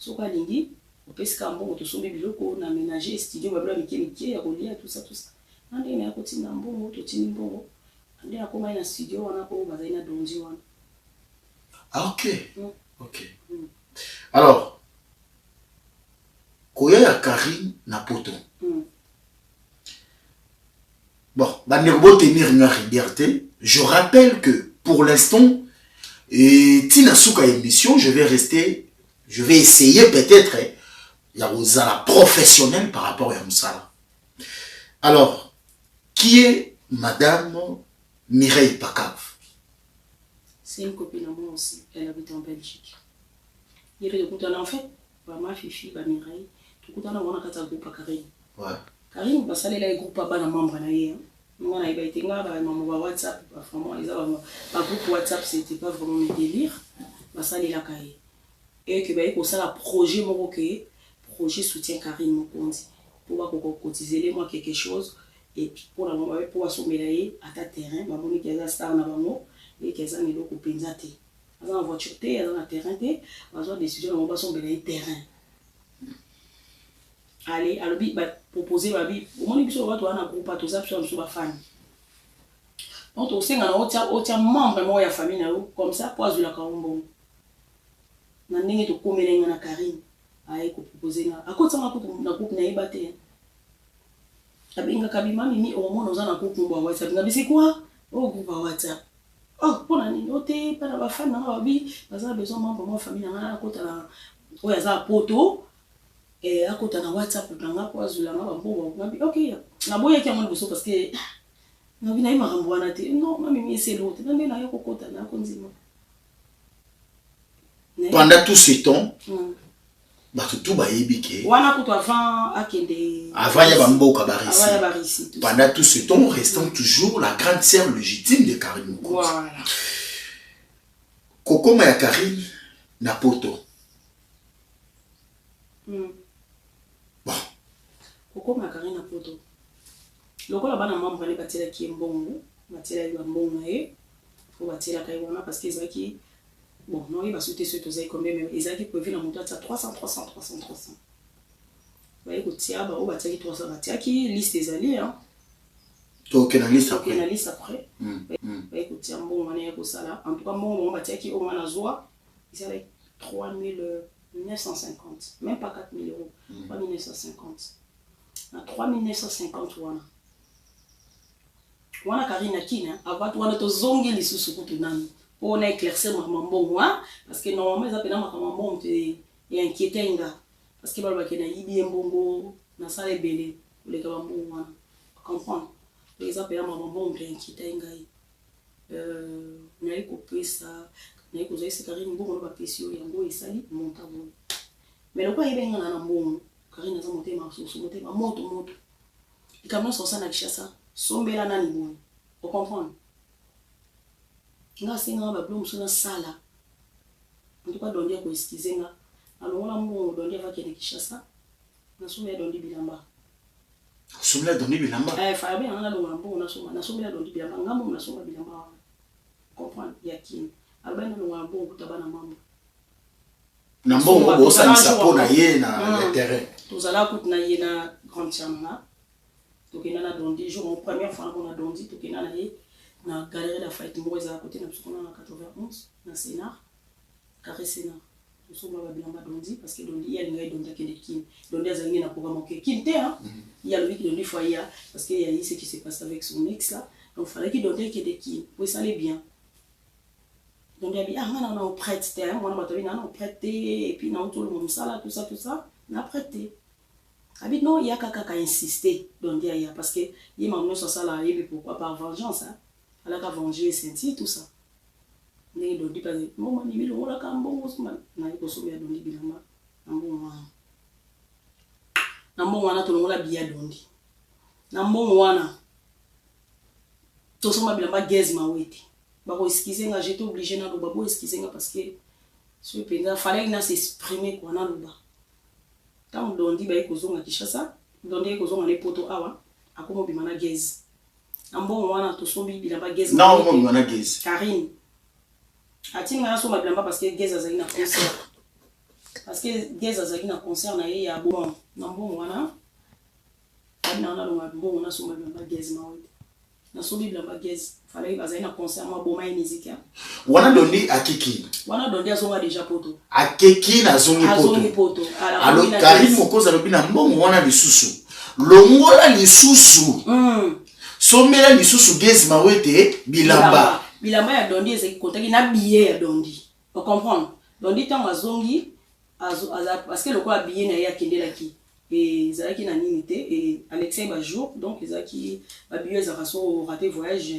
soka lingi opesika mbongo tosombi biloko na ménager studio babla mike ya kolia tout ça ande na kotina mbongo totini mbongo ande akoma na studio wana ko bazaina donji wana. Ah, ok. Ok. Alors, Koya Karine na poto. Bon, Banerbo tenir une liberté. Je rappelle que pour l'instant, Tina Souka émission, je vais essayer peut-être, il y a la professionnelle par rapport à Moussala. Alors, qui est Madame Mireille Pacave? C'est une copine à moi aussi, elle habite en Belgique. Il y a des en fait, ma fifi, ma Mireille, tout le temps on a un groupe à Karine. Ouais. Karine, parce qu'elle est un groupe à bas membre là. Nous on a été là, maman WhatsApp, vraiment les groupe WhatsApp c'était pas vraiment mes délires, parce qu'elle est là cahier. Et que ben ça la projet mon recueil, projet soutien Karine mon compte pour pouvoir cotiser les mois quelque chose et puis pour la maman pour assommer à ta terrain, maman qui est star na bango et qui est un élo compensate. En voiture té, dans la terrain té, besoin des sujets on va assommer terrain. Allez, alors bi proposer ba bi au moins biso watu wana groupe to ça biso ba fan. Donc on sait ngana otia membre mo ya famille na comme ça pour azula ka mbongo. Na ndenge to komelenga na Karine aye ko proposer na akotsa makutu na groupe na ibate. Abinga kabima mimi au moins oza na groupe mbo WhatsApp na bisi quoi au groupe WhatsApp. Oh pour na nini ote para ba fan na ba bi baza besoin membre mo famille na akota na oya za poto. Et à côté de WhatsApp, je suis là, ok, na boya qui a mon bosso parce que na bina ima ramboana te non mami c'est l'autre na bina yoko kota na konzima. Pendant tout ce temps, bah tout ba yebike. Wana kuto avant akende. Avant ya bamboka barisi. Pendant tout ce temps, restant toujours la grande sœur légitime de Karine. Voilà. Kokoma ya Karine na poto. Bon. Kokoma ya Karine na poto. Lokola bana membre les batela ki mbongo, batela ya mbongo na ye. Faut batela kai wana parce que ezaki bon, non, il va sauter ce que vous avez même. Ezaki peuvent venir monter à 300. Vous voyez que tia ba o bataki 300 bataki liste des alliés hein. Donc la liste après. La liste après. Vous voyez que tia mbongo wana ya ko sala. En tout cas mbongo bataki au mana zoa, il avait 3950, même pas 4000 euros. 3950. Na 3950 wana. Wana Karine akina avant wana to zongi lisusu kutu nani on a éclairci mambo moi parce que normalement ça pena mambo te inquiété nga parce que baba kena yibi mbongo na sale belé le kabambo wana comprendre les appels mambo te inquiété nga na iko pesa na iko zoisi Karine mbongo ba pesio yango esali monta bon mais le quoi ibenga na mbongo Karine za motema so motema moto ikamna so sana kishasa sombela nani bon vous comprenez nga singa ba blom sona sala en tout cas dondia ko excuser nga alors on a mon dondia va kene Kishasa na somela dondi bilamba somela dondi bilamba fa bien on a lo mambo na somela dondi bilamba ngamo na somela bilamba comprendre yakini albana no mambo kutabana mambo na mbongo bo sa pona ye na terrain tozala kutna ye na grande chambre tokena na dondi jour en première fois on a dondi tokena na ye na galerie la fête moko à côté na bisokona na 91 na Sénat carré Sénat nous sommes ba bilamba dondi parce que dondi ya linga dondi akende kin dondi azangi na programme ok kin te hein il y a lui qui dondi foyer parce que il y a ce qui se passe avec son ex là donc fallait qu'il dondi akende kin oui ça allait bien dondi a dit ah on a prête te hein on a bato na prête et puis na tout le monde ça tout ça na prêté habite non il y a kaka insister dondi ya parce que il m'a amené sur ça là et pourquoi par vengeance hein elle a venger senti tout ça né dondi pas maman ni bilo la kambo na iko so ya dondi bilama nambo wana to ngola biya dondi nambo wana to so ma bilama gaz ma weti ba ko excuser nga j'étais obligé na loba bo excuser nga parce que ce penza fallait na s'exprimer quoi na loba tant dondi ba iko zonga Kishasa dondi iko zonga les poto awa akomo bimana gaz nambo wana to so bi bilama gaz non mo bimana gaz Karine atinga so ma bilamba parce que gaz azali na concert parce que Gez azaki na concert na ye ya bon na mbongo wana abina na longa mbongo na soma bilamba Gez mawete na sobi bilamba Gez fallait bazali na concert ma boma ya musique wana dondi akiki wana dondi azonga déjà poto akeki na zongi poto alors Karim Mokoza lobina mbongo wana lisusu longola lisusu sombela lisusu Gez mawete bilamba ya dondi ezaki kontaki na billet ya dondi on comprend dondi tango azongi parce que le quoi billet na ya kendelaki et ezalaki na nini te et Alexei ba jour donc ezalaki ba billet za raso raté voyage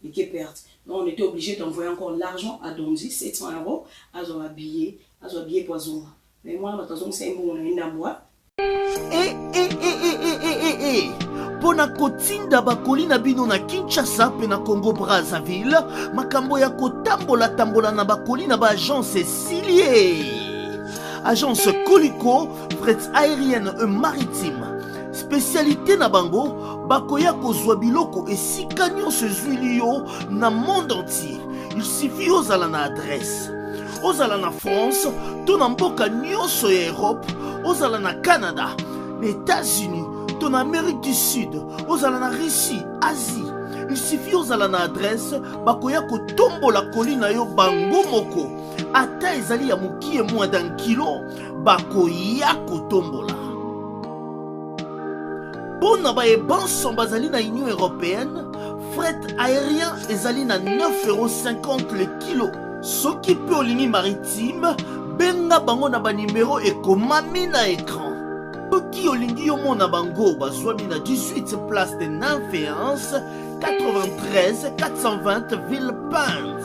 et qui perte donc on était obligé d'envoyer encore l'argent à Dondi 700 €. Azo billet poison mais moi ma façon c'est bon on a moi Pona kotinda bakoli na bino na Kinshasa pe na Congo Brazzaville makambo ya kotambola na bakoli na ba agence Silier agence Colicot fret aérienne et maritime spécialité na bango bakoya kozwa biloko esika nyonso ezwili yo na monde entier. Il suffit ozala na adresse ozala na France to na mboka nyonso ya Europe ozala na Canada les États-Unis to na Amérique du Sud ozala na Russie Asie. Il suffit ozala na adresse bakoya kotombola koli na yo bango moko ata ezali ya mokie moins d'un kilo bakoya kotombola. Pona ba ebanso bazali na Union Européenne fret aérien ezali na 9,50 € le kilo. Soki pe olingi maritime benga bango na ba numéro ekomami na écran. Soki olingi yo mona bango bazwami na 18 place de Nanféance 93 420 Villepinte.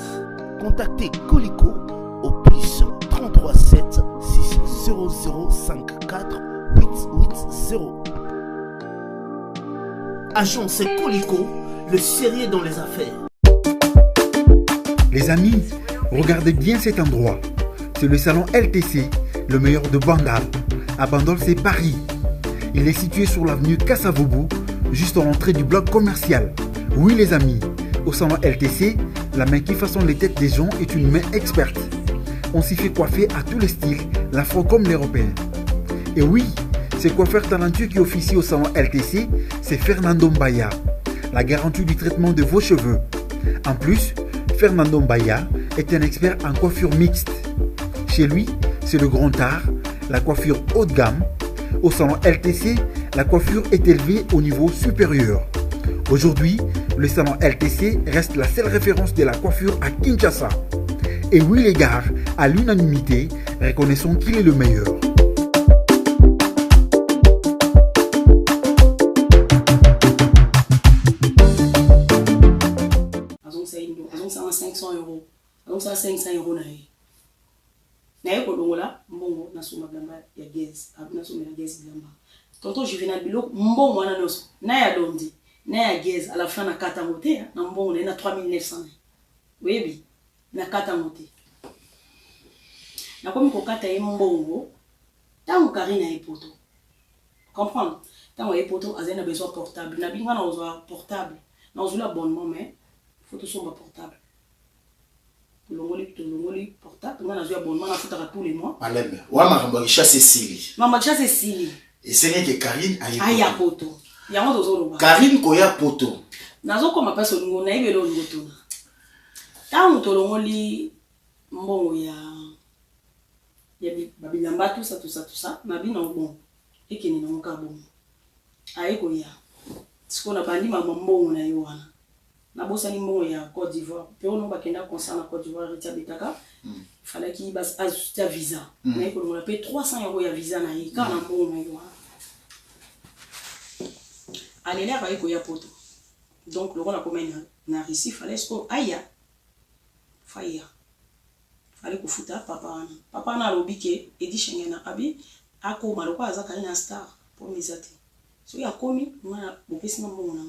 Contactez Colicot au plus 33 7 6 00 54 880. Agence Colicot, le sérieux dans les affaires. Les amis, regardez bien cet endroit. C'est le salon LTC, le meilleur de Bandal. À Bandol, c'est Paris. Il est situé sur l'avenue Kassavoubou, juste à l'entrée du bloc commercial. Oui les amis, au salon LTC, la main qui façonne les têtes des gens est une main experte. On s'y fait coiffer à tous les styles, l'afro comme l'européen. Et oui, ce coiffeur talentueux qui officie au salon LTC, c'est Fernando Mbaya, la garantie du traitement de vos cheveux. En plus, Fernando Mbaya est un expert en coiffure mixte. Chez lui, c'est le grand art, la coiffure haut de gamme. Au salon LTC, la coiffure est élevée au niveau supérieur. Aujourd'hui, le salon LTC reste la seule référence de la coiffure à Kinshasa. Et oui les gars, à l'unanimité, reconnaissons qu'il est le meilleur. Azon 500 €. Azon 500 € na ye. Na ye kolongola mbongo na suma blamba ya Gez, abina suma ya Gez blamba. Tonton Juvenal biloko mbongo wana noso na ya Dondi, na ya Gez à la fin na kata moté na mbongo na 3900. Webi na kata moté. Na komi ko kata ye mbongo tango Karina ye poto. Comprendre? Tango ye poto azena besoin portable. Na binga na ozo portable. Na ozo l'abonnement mais faut tout son portable. Longoli portable, on a joué abonnement à foutre tous les mois. Malem, wa makambo ki chasse Sili. Mama chasse Sili. Et c'est que Karine aya poto. Ya ngo zolo ba. Karine koya poto. Nazo ko mapasa ngo na ibelo ngoto. Tango to longoli mbongo ya babilamba tout ça, na bina bon. Ekeni na ngoka bon. Ayeko ya. Siko na bandi mama mbongo na yo wana. Na bossa ni mbongo ya Côte d'Ivoire. Pe on ba kenda concernant Côte d'Ivoire Ritia Betaka. Fallait qu'il bas ajuster visa. Mais ko on paye 300 € ya visa na yi kana mbongo na yo. Allez là ba ko ya poto. Donc le rôle a commis na Russie fallait ce aya. Faya. Fallait ko futa papa. Papa na lobike edi shengena abi ako maloko azaka na star pour misati. So ya komi mwana bopesi na mbongo na.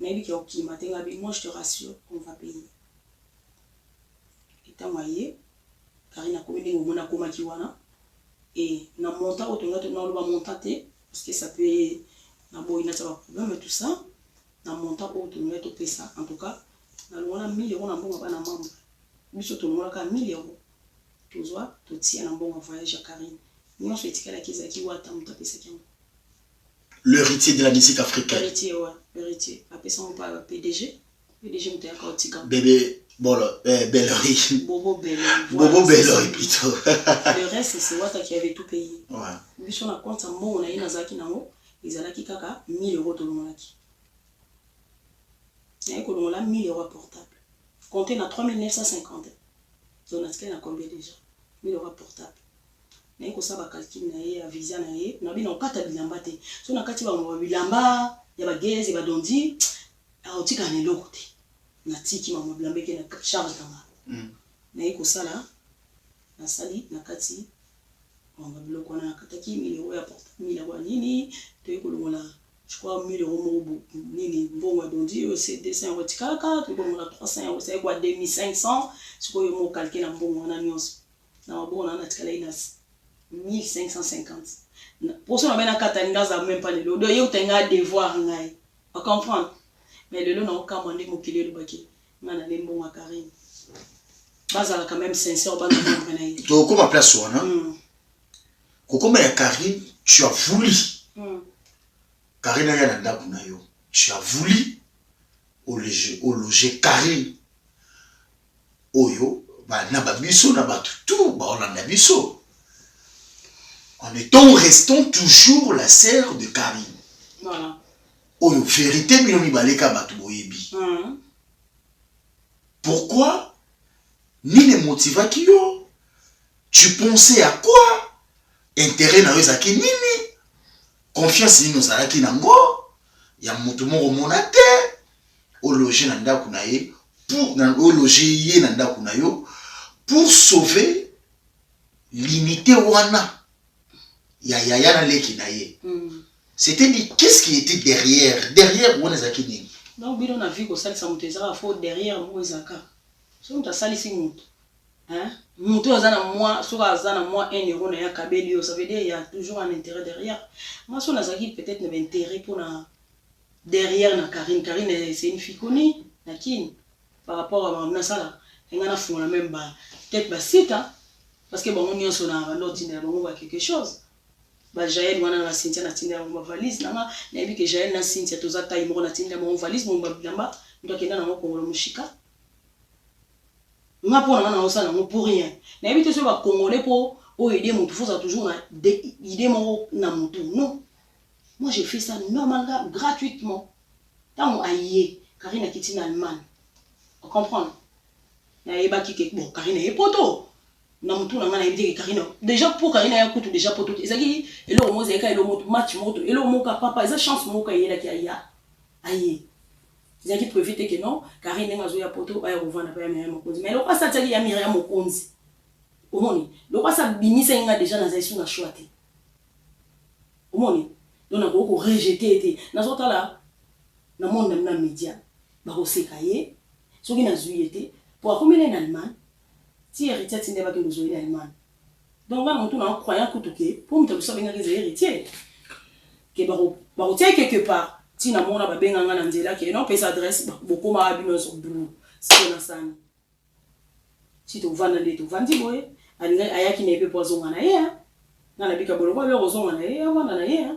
Moi je te rassure, on va payer. Et tant moyen, Karina Komede Ngomona Komakiwana. Et na montant autonome na le montaté parce que ça peut na boy na pas problème tout ça. Na montant autonome to ça en tout cas, na lona 1000 € na bonga na membre. Biso to lona ka 1000 €. tozwa totia na mbongo voyage ya Karine nyonso etikalaki ezalaki wata moto apesaki yango l'héritier de la musique africaine. Héritier, ouais, héritier. Après ça, on parle de PDG. PDG, on est encore bébé, bon, Bellery. Bobo Bellery. Bobo Bellery, plutôt. Le reste, c'est Wata qui avait tout payé. Ouais. Lui, on a compte, on a eu Nazaki Nango, ils ont qui kaka 1000 euros de l'Omolaki. Il y a un 1000 euros portable. Comptez dans 3950. On a combien déjà 1000 euros portable. Mais ko saba calcul na ye avisa na ye na bino kata bilamba te so na kati ba mo bilamba ya ba gezi ba dondi a otika ne lokote na tiki ma mo bilamba ke na charge tanga na ye ko sala na sali na kati on va biloko na kataki 1000 euros ya porte 1000 euros nini to ye ko longola je crois 1000 euros mo nini bon dondi c'est 200 euros tikaka to ko longola 300 euros c'est quoi 2500 ce ko yo mo calculer na bon na nyos na bon na tikala ina 1550. Pour ça, on a un même pas de l'eau. Il y a un devoir. On comprend. Mais le lot n'a aucun moment de m'occuper le baquet. On a un bon à Karine. Bas quand même sincère. Tu as comme ma place, non? Comme à Karine, tu as voulu. Karine a un dabunayo. Tu as voulu au loger Karine. Oyo, bah n'a pas biso, n'a pas tout, bah on a biso. En étant, restons toujours la sœur de Karine. Voilà. Oh, vérité, mais baleka batuboyebi. Pourquoi? Ni les motiva qui yo. Tu pensais à quoi? Intérêt na yozaki nini? Confiance ni nos alaki nango. Ya mutu moko monate. O loger na ndaku na ye pour o loger ye na ndaku na yo pour sauver l'unité wana. C'était dit, qu'est-ce qui était derrière où les akini? Donc bilo na vie ko sali sa muteza fo derrière mo ezaka. So muta sali si mutu. Hein? Mutu azana moi, so azana moi 1 euro na ya kabeli, ça veut dire il y a toujours un intérêt derrière. Moi so nazaki peut-être un intérêt pour na derrière na Karine. Karine c'est une fille connue, lakini par rapport à ma sala, ngana font la même ba peut-être ba site hein parce que bon on y son na l'autre na bon va quelque chose. Ba Jaël wana na Cynthia na tinda mo valise na na bi ke Jaël na Cynthia toza taille mo na tinda mo valise mo ba bilamba ndo kenda na mo kongolo mushika nga po na osa na mo pour rien na bi te so ba congolais po o aider mon faut ça toujours na idée mo na mutu non moi j'ai fait ça normalement gratuitement tant aïe Karine a quitté en Allemagne on comprend na eba ki ke bon Karine e poto na mutu na ngana ebite Karine déjà pour Karine ya kutu déjà poto ezaki elo mo zeka elo mo match moto elo mo ka papa eza chance mo ka yela ki aya aye ezaki profiter que non Karine ngazo ya poto ay revendre pa ya Myriam Mokonzi mais lo pas ça taki ya Myriam Mokonzi omoni lo pas ça binisa nga déjà na zaisu na choite omoni donc na ko rejeter été na zota la na monde na média ba ko sekaye soki na zuyete pour combien en Allemagne si héritier tinde ba ke nous en Allemagne donc là on tourne en croyant que tout est pour me te savoir nga les héritiers que ba tiens quelque part si na mona ba benga nga na nzela que non pesa adresse beaucoup ma bino sur boulot si na sana si to vanda de to vandi boy ayaki na ebe poison na ye na la bika bolo ba be rozonga na ye vanda na ye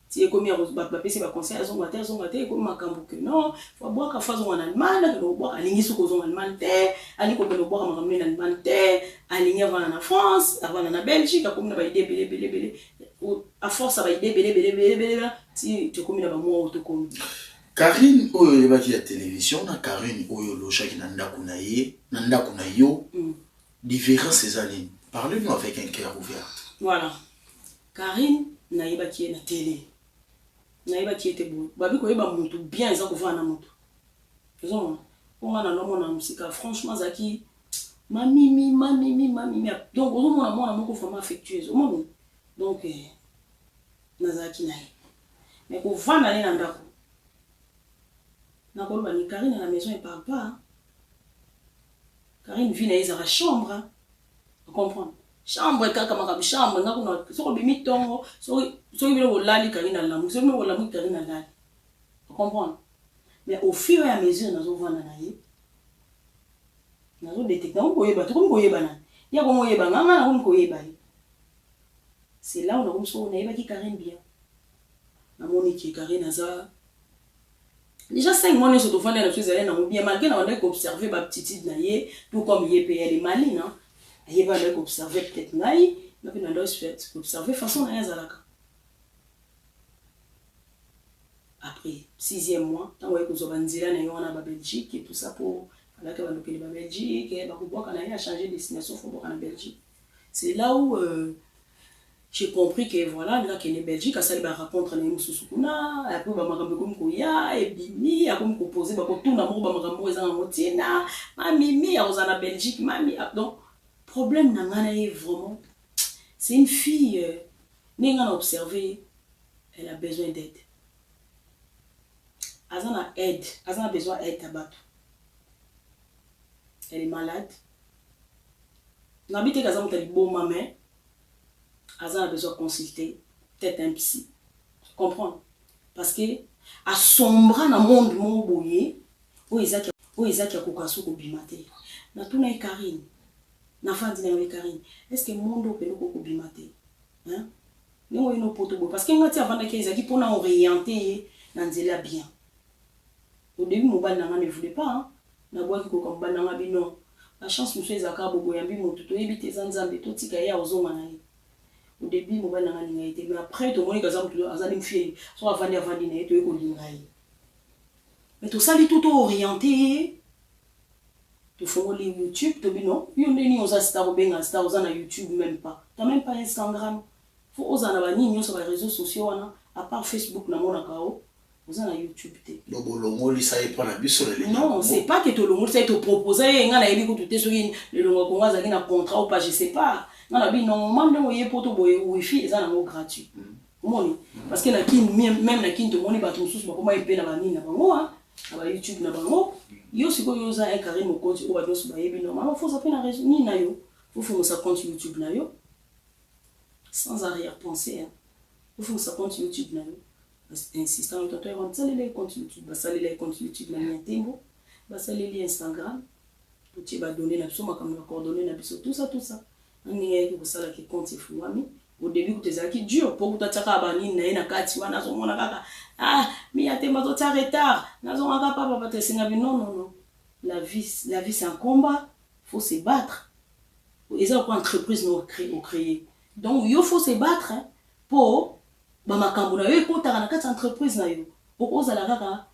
si e komi ba pesi ba conseil zonga te ko makambo que non faut boire ka fazo en Allemagne que boire alingi su ko zonga en Allemagne te ali ko belo boire makambo en Allemagne te alingi avant na France avant na Belgique comme na ba idée belé à force ba idée belé si tu komi na ba mo to komi Karine oyo yebaki ya télévision na Karine oyo lochaki na ndaku na yo différence ezali parlez-nous avec un cœur ouvert. Voilà Karine na yebaki na télé na yebaki était bon babi ko yeba mutu bien eza ko vana mutu ezoma on a na lomo na musika franchement zaki mami donc au moins moi na moko vraiment affectueuse au moins donc nazaki na mais ko vana na ndako na ko ba ni Karine na maison et papa Karine vit na isa chambre on comprend chambre kaka makabi chambre na kuna soko bimi tongo so bino lali Karine na lamu so bino lamu Karine na lali on comprend mais au fur et à mesure nazo vana na ye nazo détecter on boyeba to ko boyeba na ya ko moyeba nganga na ko yeba. C'est là où on a qui Karine bien. Na moni qui Karine aza. Déjà 5 mois sur ton na chose elle na bien malgré na on a observer ba petite na yé tout comme yé paye les malines hein. Yé ba na observer peut-être naï, mais puis na doit fait observer façon na yazalaka. Après 6e mois, tant ouais que zobanzila na yo na ba Belgique et tout ça pour là que va nous payer ba Belgique et ba ko boka na ya changer destination faut boka na Belgique. C'est là où j'ai compris que voilà, là qu'il est Belgique, ça va rencontrer les Moussoukouna, après bah marambe comme Koya et Bimi, après me proposer bah pour tout l'amour bah marambe les en motina, mami à Rosana Belgique, mami donc problème n'a rien vraiment. C'est une fille, n'ayant observé, elle a besoin d'aide. Azana aide, Azana a besoin d'aide à battre. Elle est malade. N'habite qu'Azana t'as dit bon maman. Azan a besoin de consulter peut-être un psy. Tu comprends? Parce que à sombra dans le monde mon boye, où Isaac a kokasu ko bimate. Na tuna Karine. Na fandi na Karine. Est-ce que monde peut ko bimate? Hein? Nous on poto parce que ngati avant que Isaac pour na orienter na nzela bien. Au début mon bal ne voulait pas hein. Na bois qui ko comme bal na bino. La chance monsieur Isaac a bobo yambi moto to yebite zanzambe to tika ya ozonga na ye. Au début, je n'ai été mais après, tout le monde a dit que soit avant mais tout ça, est tout orienté. Tu fais YouTube, tu dis non. Il y a des stars sur YouTube, même pas. Tu n'as même pas Instagram. Il faut que tu aies sur les réseaux sociaux, à part Facebook, vous avez YouTube. Non, c'est pas que tu te proposes, tu te contrat ou pas, je sais pas. Non, normalement, il y a un wifi gratuit. Parce que même na kin to moni ba to susu ba koma ipe na ba nini na bango ha na ba YouTube na bango yo siko yo za un carré mo compte o ba dosu ba yebi normalement faut ça na réseau ni na yo faut ça compte YouTube na yo sans arrière-pensée hein faut ça compte YouTube na yo insistant on t'entend on ça les compte YouTube ba ça les compte YouTube na Nyatembo ba ça les Instagram tu vas donner la somme comme la coordonnée na biso tout ça on est que ça la qui compte c'est fou ami. Au début tu es dur pour que tu aies na kati wana zo mona kaka ah mi ya tema to ta retard nazo ngaka papa pa te singa non la vie c'est un combat, faut se battre. Et ça quoi entreprise nous créer donc il faut se battre hein, pour ba makambo na yo ko ta na kati entreprise na yo pour ozala kaka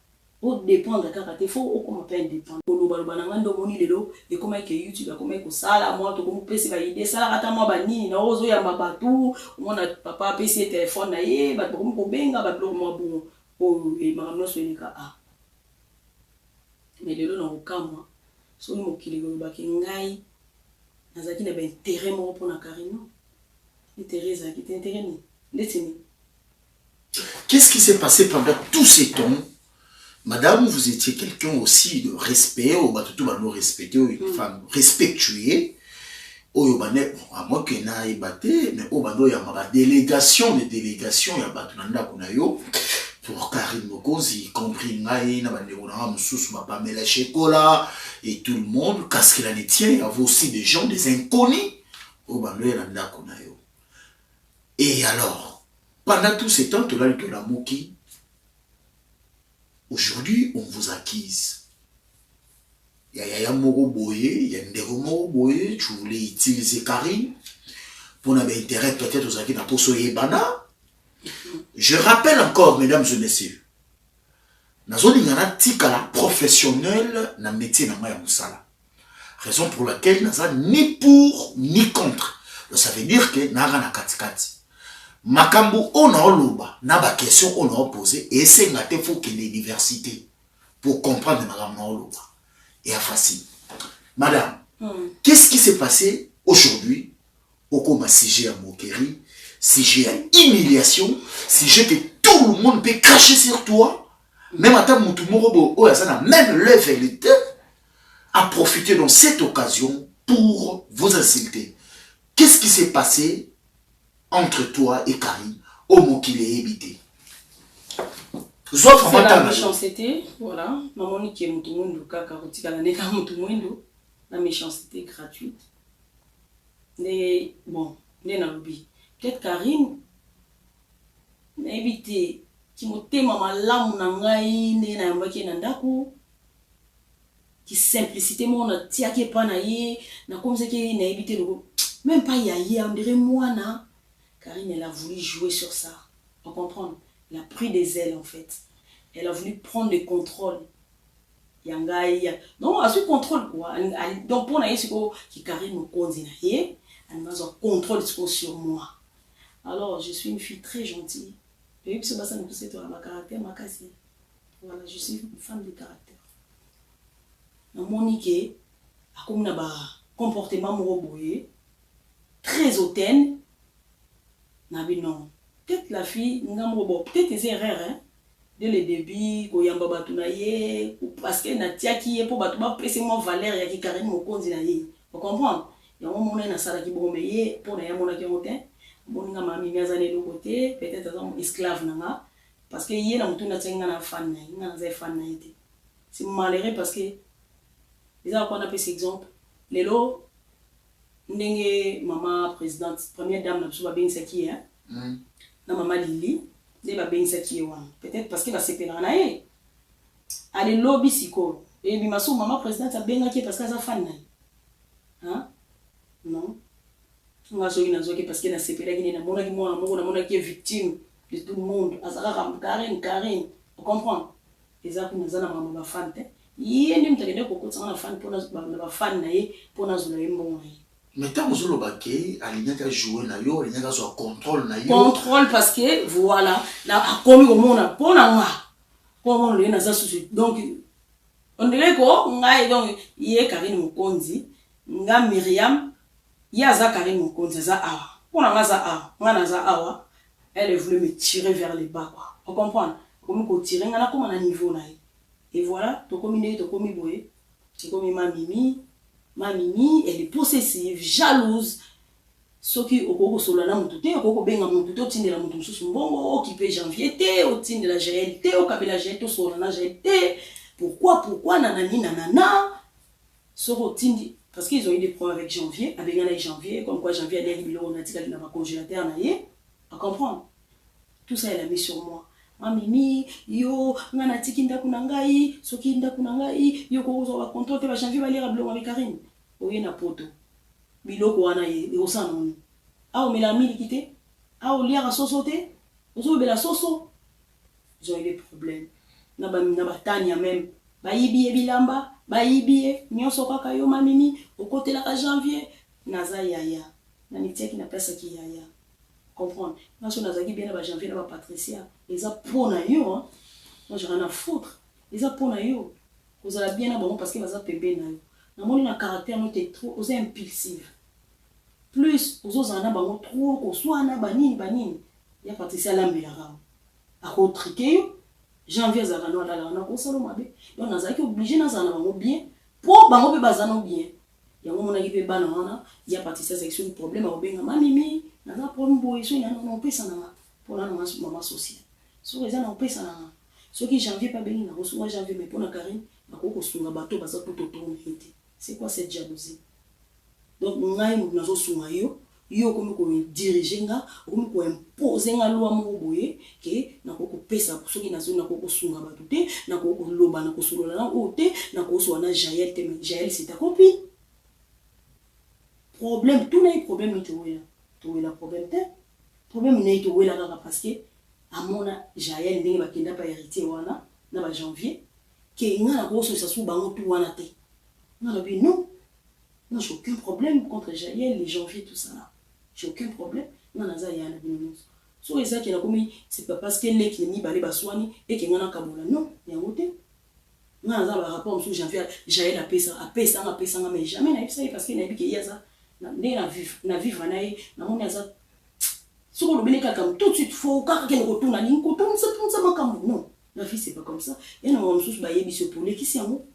o dépendre kaka te faut o comme pas indépendant ko loba loba na ngando moni lelo et comment que YouTube comment ko sala moi to ko pesi ba idée sala kata moi ba nini na ozo ya mabatu mona papa pesi téléphone na ye ba ko ko benga ba blo moi bon o e makamno so ni ka ah mais lelo na okama so ni mokili ko ba ki ngai nazaki na ba intérêt mo pour na Karine intérêt za ki intérêt ni letini. Qu'est-ce qui s'est passé pendant tous ces temps? Madame, vous étiez quelqu'un aussi de respect, ou tout le monde respecté, une femme respectuée. À moins que n'a ébatté, mais au bando il y a ma délégation, il y a batunda kunayo pour Karine Mokosi, y compris Naï, Pamela Chekola et tout le monde, qu'est-ce qu'il en est tient, il y avait aussi des gens, des inconnus au bando il y a kunayo. Et alors, pendant tous ces temps, tu l'as dit la Moki. Aujourd'hui, on vous acquise. Il y a Moro Boye, il y a Ndero Moro Boye, tu voulais utiliser Karine pour avoir intérêt peut-être aux acquis dans Poso Yebana. Je rappelle encore, mesdames et messieurs, Nazo Lingana Tikala professionnel dans le métier de Maya Moussala. Raison pour laquelle Naza ni pour ni contre. Donc ça veut dire que Naga na katikati. Makambo on a oloba, na ba question on a posé et c'est ngate faut que l'université pour comprendre makambo na oloba. Et à facile. Madame, qu'est-ce qui s'est passé aujourd'hui au coma sujet à moquerie, sujet à humiliation, sujet que tout le monde peut cracher sur toi, même à ta moutoumorobo, même le vérité, a profité dans cette occasion pour vous insulter. Qu'est-ce qui s'est passé entre toi et Karine, au mot qu'il est évité? C'est la méchanceté, voilà. Maman qui est moutoumoundo, kaka, la méchanceté gratuite. bon, peut-être Karine, éviter qui moté maman lamu na ngai ne na mbaki na ndako qui simplicité mon tia qui pas na ye na comme ça qui na éviter le même pas ya on dirait moi na Karine elle a voulu jouer sur ça on comprend elle a pris des ailes en fait elle a voulu prendre le contrôle yangai non à ce contrôle quoi donc pour na yesiko qui Karine me konzi na ye elle a un contrôle sur moi alors je suis une fille très gentille. Et puis, ça me pousse à ma caractère, ma casse. Voilà, je suis une femme de caractère. Dans mon niqué, comme un comportement moroboué, très hautaine, non. Peut-être la fille, peut-être des erreurs, hein. Dès le début, quand il y a un babatunaye, parce que na tia qui est pour batuma, c'est mon valeur, il y a qui carrément mon compte d'inaye. Vous comprenez? Il y a un moment où on a ça qui bon meilleur, pour na mon qui est boninga mami miazane de côté peut-être un esclave nanga parce que yé na mutu na tsenga na fan na za fan na été c'est malheureux parce que les gens qu'on appelle cet exemple lelo ndenge maman présidente première dame na biso ba bengi saki hein na maman Lili de ba bengi saki wana peut-être parce que ba sepela na ye ale lobby siko et bi maso maman présidente a benga ki parce que za fan na hein non parce que na sepela qui na mona qui mona qui est victime de tout le monde azaka Karine on comprend les gens qui nous ana mama ba fan te yé ndim takende ko ko tsana fan pour na fan na ye pour na zula yimbo mais tant que le baquet alignant à jouer na yo alignant à son contrôle na yo contrôle parce que voilà na akomi ko mona pour na nga comment le na za souci donc on dirait ko ngai donc yé Karine Mokonzi nga Myriam Yaza Karine Mokonzi za awa. Pour nga za awa, nga za awa, elle voulait me tirer vers les bas quoi. On comprend? Comme ko tirer nga na comme na niveau na. Et voilà, to komi boye. C'est comme ma mimi, elle est possessive, jalouse. Soki okoko solana mutu te, okoko benga mutu te, otindela mutu mususu mbongo, occupé janvier te, otindela Jaël te, okabela Jaël to solana Jaël te. Pourquoi nanani nanana? Soko tindi parce qu'ils ont eu des problèmes avec Janvier, comme quoi Janvier a dit on a dit qu'il n'a pas congélateur, à comprendre. Tout ça, elle a mis sur moi. Mamimi, yo, ngana tikinda kunangai, sokinda kunangai, yo ko va contrôler ba Janvier va lire blanc avec Karine. Oye na poto. Biloko wana ye osana. Ah o mela mili kité. Ah o lire à sosoté. Ozo bela soso. Ils ont eu des problèmes. Na ba tania même. Ba yibi bilamba. Baïbie, nyonso kaka yo mamimi, au côté la Janvier, naza yaya. Nani tia qui na place qui yaya. Comprendre. Moi je nazaki bien na Janvier na Patricia. Les a pour na yo hein. Moi j'ai rien à foutre. Les a pour na yo. Vous allez bien na bon parce que baza pembe na yo. Na moni na caractère no te trop, aux impulsive. Plus aux autres en a bango trop, ko soit na banini. Ya Patricia la mbela. A ko triquer yo. Janvier zalano la na ko solo mabe donc nazaki obligé na zana bango bien pour bango pe bazano bien yango mona ki pe bana wana ya Patricia section problème a obenga mamimi na za problème boy so na no pesa na pour na maman sociale so eza na pesa na so ki Janvier pas bengi na ko so Janvier mais pour na Karine na ko sunga bato baza tout autour c'est quoi cette jalousie donc ngai na zo sunga yo comme ko diriger nga comme ko imposer nga loi mo boye ke na ko pesa soki na zo na ko sunga bato te na ko loba na ko solola na o te na ko so na Jaël te mais Jaël c'est ta copine problème tout n'est problème ni to wela problème te problème n'est to wela kaka parce que amona Jaël ndenge bakenda pa héritier wana na ba Janvier ke nga na ko so sa su bango tout wana te na la bi non j'ai aucun problème contre Jaël les Janvier tout ça là. J'ai aucun problème. Non, naza yana binous. So eza ki na komi c'est pas parce que les qui ni balé baswani et que ngana kabola non, ya ngote. Naza ba rapport sur Janvier, Jaël a pesa mais jamais na ça parce que na biki yaza na vivre na mona za. So ko bine kaka tout de suite faut kaka ke ko tuna ni ko tuna ça makambo non. La vie c'est pas comme ça. Ya na monsous ba yebi se pour les qui c'est amour.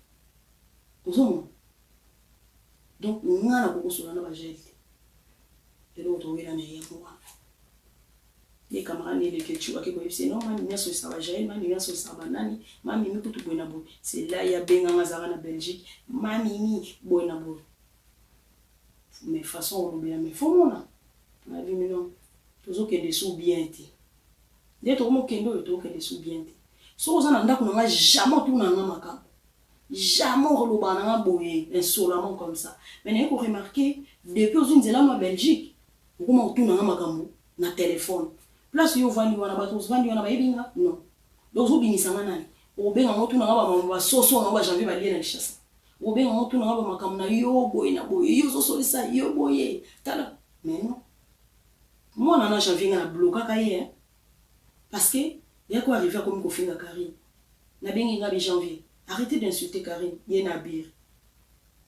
Ozo. Donc ngana ko so na ba Jaël. Et l'autre, oui, il y a un les camarades, les ketchup, c'est non, mamie, bien sûr, ça va gérer, mamie, bien sûr, ça va nani, mamie, nous, tout bon abou. C'est là, il y a Benga Mazara en Belgique, mamie, bon abou. mais façon on bien mais faut mona na vie non toujours que des sous bien été dès tout mon kendo to que des sous bien été so za na ndako na jamais tout na ngama jamais roloba na boye insolemment comme ça mais n'a ko remarquer depuis aux une en Belgique comment tout na ngama na téléphone place yo vandi wana bato vandi wana bayebinga non donc zo binisanga nani obenga motu na ngaba soso na ba janvier ba liena lishasa obenga motu na ngaba makamu na yo boye na boye yo so solisa yo boye tala mais non moi na janvier na bloquer kaye parce que il y a quoi arriver comme ko finga Karine na bengi ngabi janvier arrêtez d'insulter Karine yena bir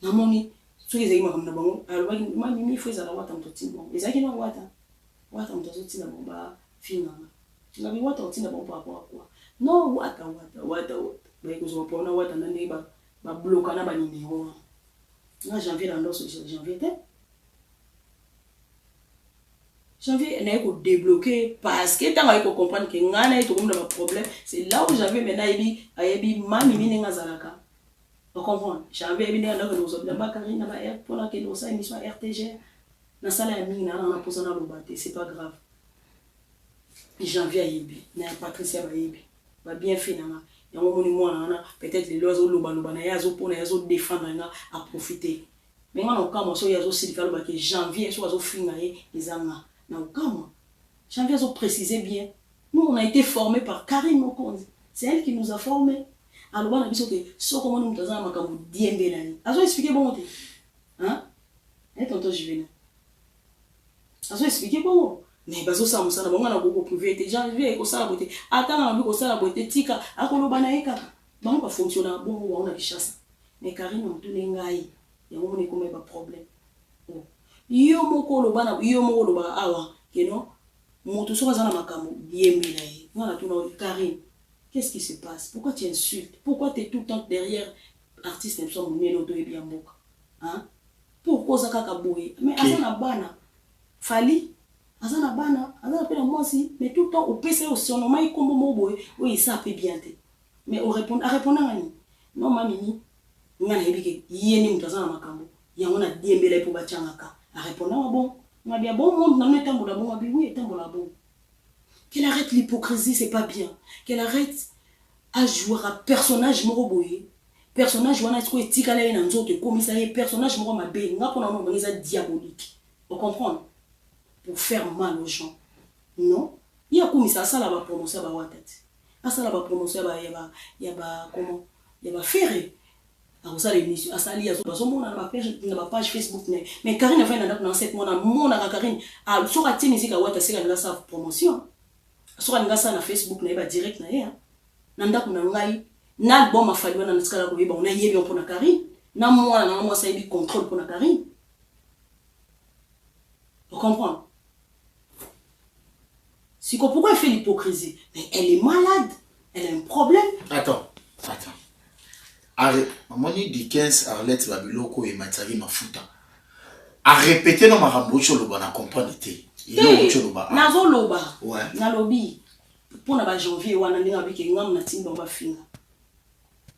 na moni so ezaki makamu na bango alors ba mimi faut za la wata mtoti bon ezaki na wata mtoti na bomba finga ngabi wata otina bon par rapport à quoi non wata ba ikozo pona wata na ndeba ba bloquer na ba numéro na janvier dans ce janvier janvier n'a pas débloqué parce que tant qu'on comprend que ngana est comme le problème c'est là où janvier maintenant il mami minenga zalaka on comprend janvier il n'a pas nous obligé ba Karine ba R pour la que nous ça émission RTG na sala ya mingi na posa na lobate c'est pas grave janvier yebi na Patricia ba yebi ba bien fait na ya moni mwana peut-être les lois loba na yazo pour na yazo défendre na à profiter mais on a comme so yazo silika ba que janvier so yazo finga les anga na kama janvier yazo préciser bien nous on a été formés par Karine Mokonzi c'est elle qui nous a formés alors bana biso que so comment nous tazana makambo diembe nani azo expliquer bon te hein et tonton Juvenal azo expliquer bon mais bazo sa musana bonga na gogo privé te janvier ko sala bote atanga na ko sala bote tika akoloba na eka bango ba fonctionner bon wa ona kishasa mais Karine mutune ngai ya ngone ko ba problème yo moko lo bana yo moko lo ba awa keno moto so bazana makambo diembe na ye ngana tuna Karine qu'est-ce qui se passe pourquoi tu insultes pourquoi tu es tout le temps derrière artiste ne sont melo to bien mboka hein pourquoi ça kaka boye mais azana bana fali azana bana azana pena moi aussi mais tout le temps au PC au son mai kombo moboye oui ça peut bien te mais on répond à répondre ngani non mami ngana hebike yeni mutazana makambo yangona diembele po bachangaka à répondre bon on bien bon monde na netambola bon abi oui etambola bon qu'elle arrête l'hypocrisie c'est pas bien qu'elle arrête à jouer à personnage moroboye personnage wana est-ce que etikala na nzoto komisa ye personnage moro mabe ngapo na no ngeza diabolique on comprend pour faire mal aux gens non il y a komisa ça la ba promotion ba watati ça la ba promotion ba ya ba comment ya ba faire alors ça l'émission à ça lié à son mon na page Facebook mais Karine va dans 7 mois na mona Karine a so ka tini sika wata sika na sa promotion so ka ngasa na Facebook na ba direct na ya na ndako na ngai na bon mafali wana nsikala ko yeba on a yebi on na Karine na moi ça yebi contrôle pour na Karine vous comprenez si pourquoi elle fait l'hypocrisie mais elle est malade elle a un problème attends arrête mamoni Dickens Arlette Babiloko et Matari Mafuta a répété dans ma rambocho loba na comprendre té nazo loba ouais na lobby pour na ba janvier wana ndinga biki ngam na timba ba finga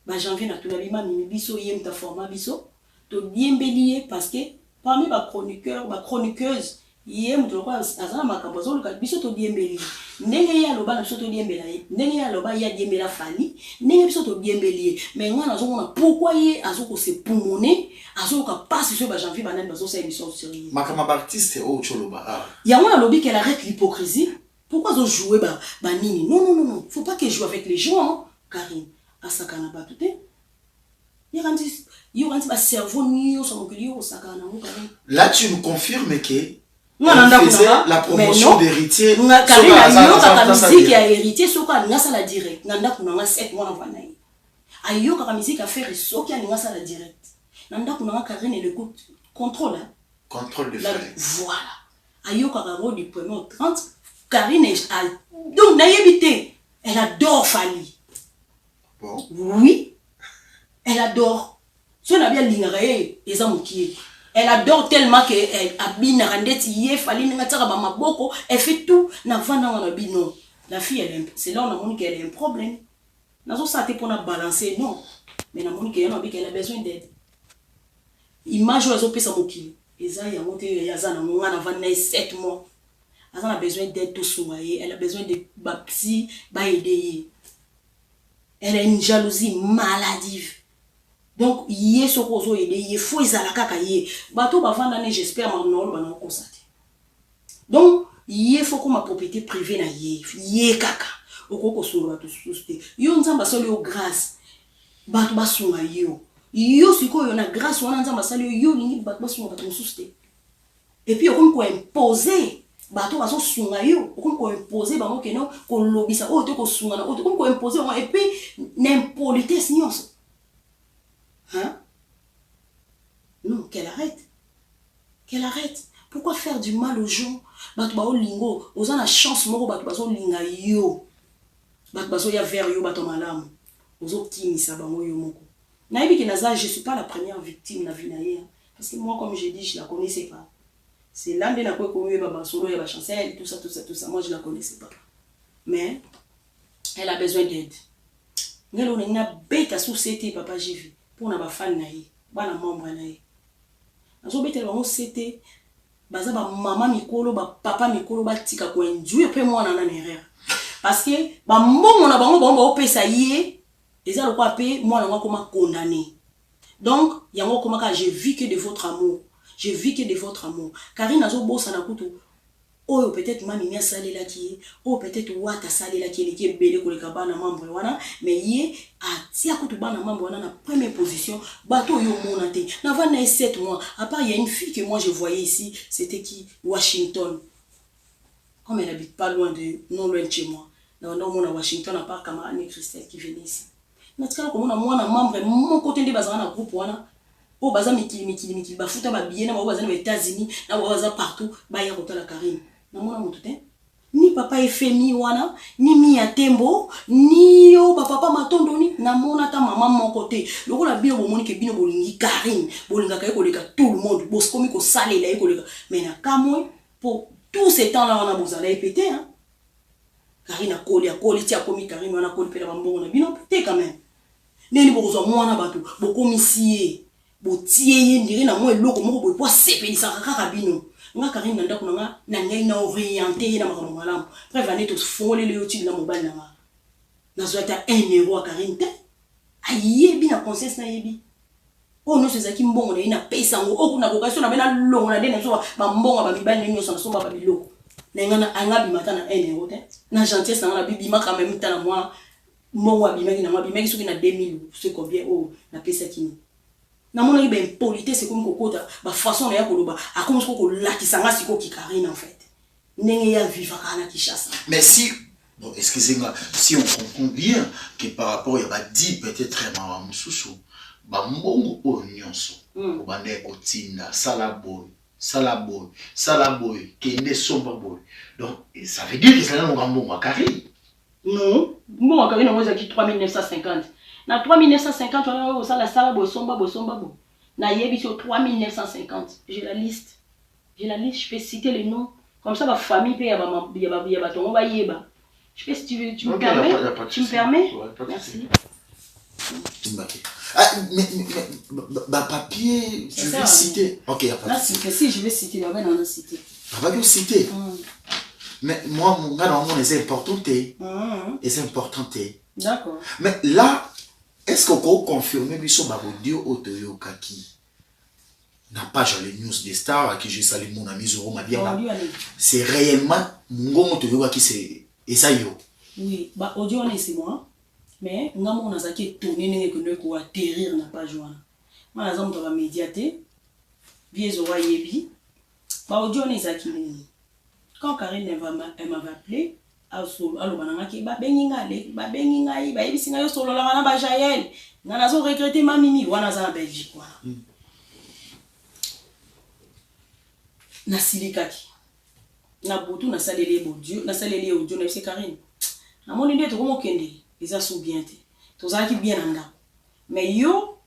ba janvier na tula bima mimi biso yem ta format biso to diembelier parce que parmi ba chroniqueurs ba chroniqueuse yem to kwa azana makambo zo luka biso to diembelier ndenge ya loba na biso to diembela ndenge ya loba ya diembela fali ndenge biso to diembelier mais ngana zo mona pourquoi ye azoko se pulmoner azoko passe sur ba janvier banane bazo sa émission sérieuse makama ba artiste o choloba ya ngana lobi qu'elle arrête l'hypocrisie pourquoi zo jouer ba nini non faut pas qu'elle joue avec les gens hein? Karine asakana ba tout yo ba cerveau nio so ngulio osakana mo Karine là tu me confirmes que la promotion d'héritier Karine a musique à héritier soka ngasa la direct nanda kuna 7 mois avant naï ayo ka musique à faire soka ngasa la direct nanda kuna Karine le contrôle contrôle de fait voilà ayo ka rôle du premier au 30 Karine a donc naïbité elle adore Fali bon oui elle adore so na bien lingaye ezamukie elle adore tellement que elle abina randeti ye Fali n'ataka ba maboko elle fait tout na vana wana bino la fille elle c'est là on a montré qu'elle a un problème nazo ça te pour na balancer non mais na montré qu'elle a besoin d'aide image ozo pesa mokili Eza ya mote yaza na mwana va na 7 mois. Elle a besoin d'aide tout soigner, elle a besoin de psy ba aider. Elle a une jalousie maladive. Donc yé sokozo aider, yé faut ezala kaka yé. Bato ba vanda ne j'espère maintenant ba na constater. Donc yé faut comme ma propriété privée na yé kaka. Okoko sunga to susté. Yo nzamba soli o grâce. Bato ba sunga yo. Yo siko yo na grâce wana nzamba sali yo lingi bato ba sunga bato susté. Et puis on ko imposer bato baso sunga yo on ko imposer ba mo keno ko lobisa o te ko sunga na o te ko imposer et puis n'impolitesse nyonso. Hein? Non, qu'elle arrête. Qu'elle arrête. Pourquoi faire du mal aux gens? Bato ba o lingo, oza na chance moko bato baso linga yo. Bato baso ya vers yo bato malamu. Ozo timisa bango yo moko. Na yebi ke naza, je suis pas la première victime na vie na ye. Parce que moi comme j'ai dit, je la connaissais pas. C'est l'âme de la quoi comme baba solo et chancelle, tout ça. Moi je la connaissais pas. Mais elle a besoin d'aide. Ngelo na bête à société papa j'ai vu pour na ba fan na ye, ba na membre na ye. Azo bête ba société, baza ba maman mikolo, ba papa mikolo ba tika ko enduire pe moi na erreur. Parce que ba mbongo na bango ba opesa ye, eza lo kwa pe moi na ngoma condamné. Donc yango koma ka j'ai vu que de votre amour. Je vis que de votre amour. Karine azo bossa na kutu. Oh peut-être mami mia salé la qui oh peut-être wata salé la qui est belé ko le kabana membre wana mais yé a tia kutu bana membre wana na première position bato yo monate. Na va na 7 mois. À part il y a une fille que moi je voyais ici, c'était qui Washington. Comme elle habite pas loin non loin de chez moi. Dans mon à Washington à part camarade Christelle qui venait ici. Na tika ko mona mwana membre mon côté de bazana na groupe wana. Oh baza mikili bafuta ba billet na ba baza na États-Unis na ba baza partout ba ya kota la Karine na mona moto te ni papa FMI wana ni mi ya tembo ni yo papa matondo ni na mona ta maman mon côté loko la bino bomoni ke bino bolingi Karine bolinga ka ko leka tout le monde bos komi ko sale la ko leka mais na kamwe pour tout ce temps là on a bozala pété hein Karine a koli ti a komi Karine wana koli pe la mbongo na bino pété quand même neni bozo mwana bato bokomi sié botiye ndiri na mo eloko moko boy po sepelisa kaka bino nga Karine nanda kuna na ngai na orienté na makambo malamu prévaner to fongole le yoti na mobile na nga na zoata 1 euro a Karine te ayebi na conscience na yebi oh no sezaki mbongo na ina pesa ngo okuna kokasio na bena longo na dena so ba mbongo ba mibali nyo so na so ba biloko na ngana angabi mata na 1 euro te na gentillesse na bibi maka même ta na moi mbongo abimaki na moi bimaki soki na 2000 c'est combien oh na pesa kini na mona ibe impolité c'est comme kokota ba façon ya koloba a comme ce ko lakisanga siko ki Karine en fait ndenge ya vivre kana Kinshasa. Mais si bon excusez-moi si on comprend bien que par rapport ya ba dit peut-être très maman mususu ba mbongo o nyonso o bande ko tinda salaboy kende somba boy donc ça veut dire que ça na mbongo à Karine. Non mbongo à Karine moi j'ai 3950 na 3950 on a ça la sala bosomba bo na yebi sur 3950 j'ai la liste je peux citer les noms comme ça ma famille paye ba tongo ba yeba je sais si tu me permets tu me permets merci bah papier tu veux citer ok y a pas là si je vais citer là on a cité pas que citer mais moi mon gars non c'est important et c'est important d'accord mais là est-ce qu'on peut confirmer biso babodio otoyo kaki na page les news des stars à qui je salue mon ami Zoro Madiaba c'est réellement ngongo otoyo kaki c'est esayo oui ba audio on c'est moi mais ngamo on a zaki tourner nenge que ko atterrir na page wana mana zamu to ba médiaté vie Zoro yebi ba audio on zaki nini quand Karine elle m'a appelé alors banangaki ba bengi ngai ba yebisi ngai solo la na ba Jaël na zo regretter ma mimi wana za na Belgique wana na silikaki na botu na salele audio na c'est Karine na moni ndeto ko mokende eza sou bien te to zaki bien anga mais yo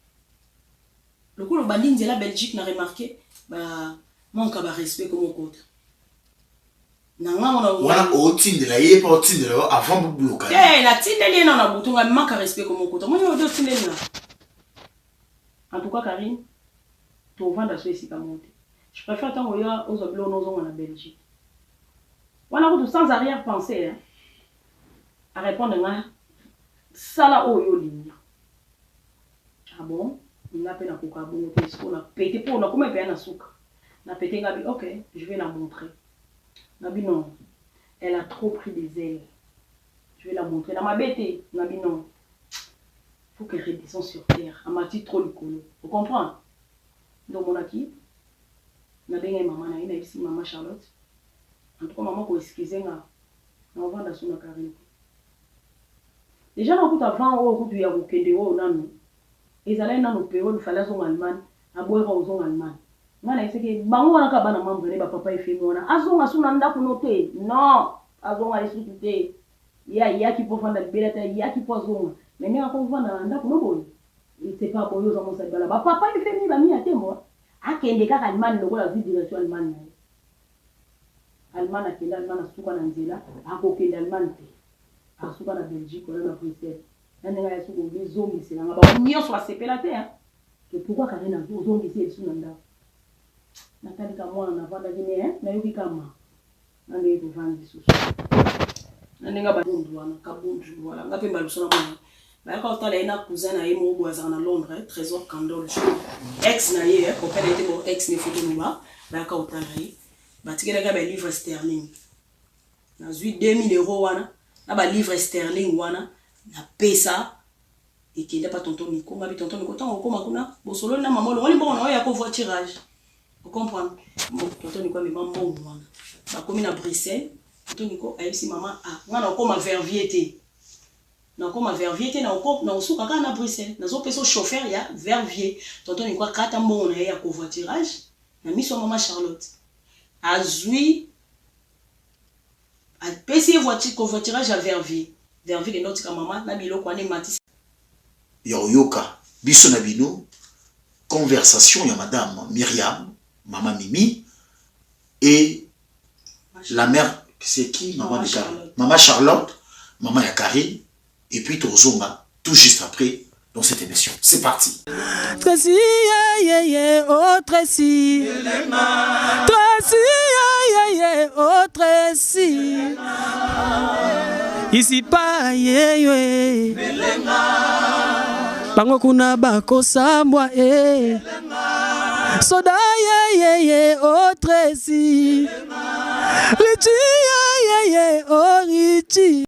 le ko lo bandinze la Belgique na remarqué ba manque ba respect comme okota wana otindela ye pa otindela avant bubloka la tindeli na butunga manque respect comme okota moi yo tindeli na en tout cas Karine to vanda so ici ka monte Je préfère tant aux Oblonos en Belgique. On a sans arrière-pensée hein, à répondre à ça là où il y a. Ah bon? On a pété un coca-bon, on a pété pour on a combien de sucre? On a pété Gabi, ok, je vais la montrer. Gabi non, elle a trop pris des ailes. Je vais la montrer. Dans ma bête, Gabi non. Il faut qu'elle redescende sur terre. Elle m'a dit trop le colo. Vous comprenez? Donc mon acquis, on a bien maman, on a ici maman Charlotte. En tout cas, maman, pour excuser, on va dans son carré. Déjà, on a avant, on a eu un week-end, ils allaient dans nos périodes, il fallait en Allemagne, à boire en Allemagne. On a essayé de bango na kabana membre ne papa ife mona azonga suna ndako note non azonga lesutute ya qui peut vendre billet ya qui peut zonga mais ne ko vendre ndako no boy c'est pas boyo za mosa bala ba papa ife mi ba mi atembo akende kaka Allemagne lokola vi direction Allemagne Allemagne akenda Allemagne suka na nzela akokenda Allemagne te asuka na Belgique na Bruxelles nanga ya suko bizongi sina ngaba nyonso asepela te hein que pourquoi Karina zongi c'est suna ndako Nathalie kamwa na vanda gine hein na yoki kama nande ko vandi susu nandenga ba bondu wana kabundu wala ngape mbalusona mwana ba ka otala ina cousin na yemo boza na Londres Trésor Candol ex na ye ko pele te bo ex ne futu numa ba ka otala yi batikela ka ba livre sterling na zui 2000 € wana na ba livre sterling wana na pesa et qu'il n'est pas tonton Nico ma bi tonton Nico tant ko makuna bo solo na maman on li bon na ya ko voir tirage. Vous comprenez? Bon, tonton Nico mais maman bon moi. Ba komi na Bruxelles, tonton Nico a ici maman ah, nga na ko ma vervier. Na ko ma vervier na ko na usuka ka na Bruxelles. Na zo peso chauffeur ya vervier. Tonton Nico kata mbongo na ya ko voiturage. Na miso maman Charlotte. Azui a pesi voiturage à vervier. Vervier de notre maman na biloko ane matisi. Yoka biso na bino conversation ya madame Myriam Maman Mimi et la mère, c'est qui? Maman Charlotte. Maman Charlotte, Maman Yakari, et puis Tozonga, tout juste après dans cette émission. C'est parti. Tracy, oh Tracy. Tracy, oh Tracy. Ici pas, Bango kuna bako sambwa, Soda oh Tracy. Richie oh Richie.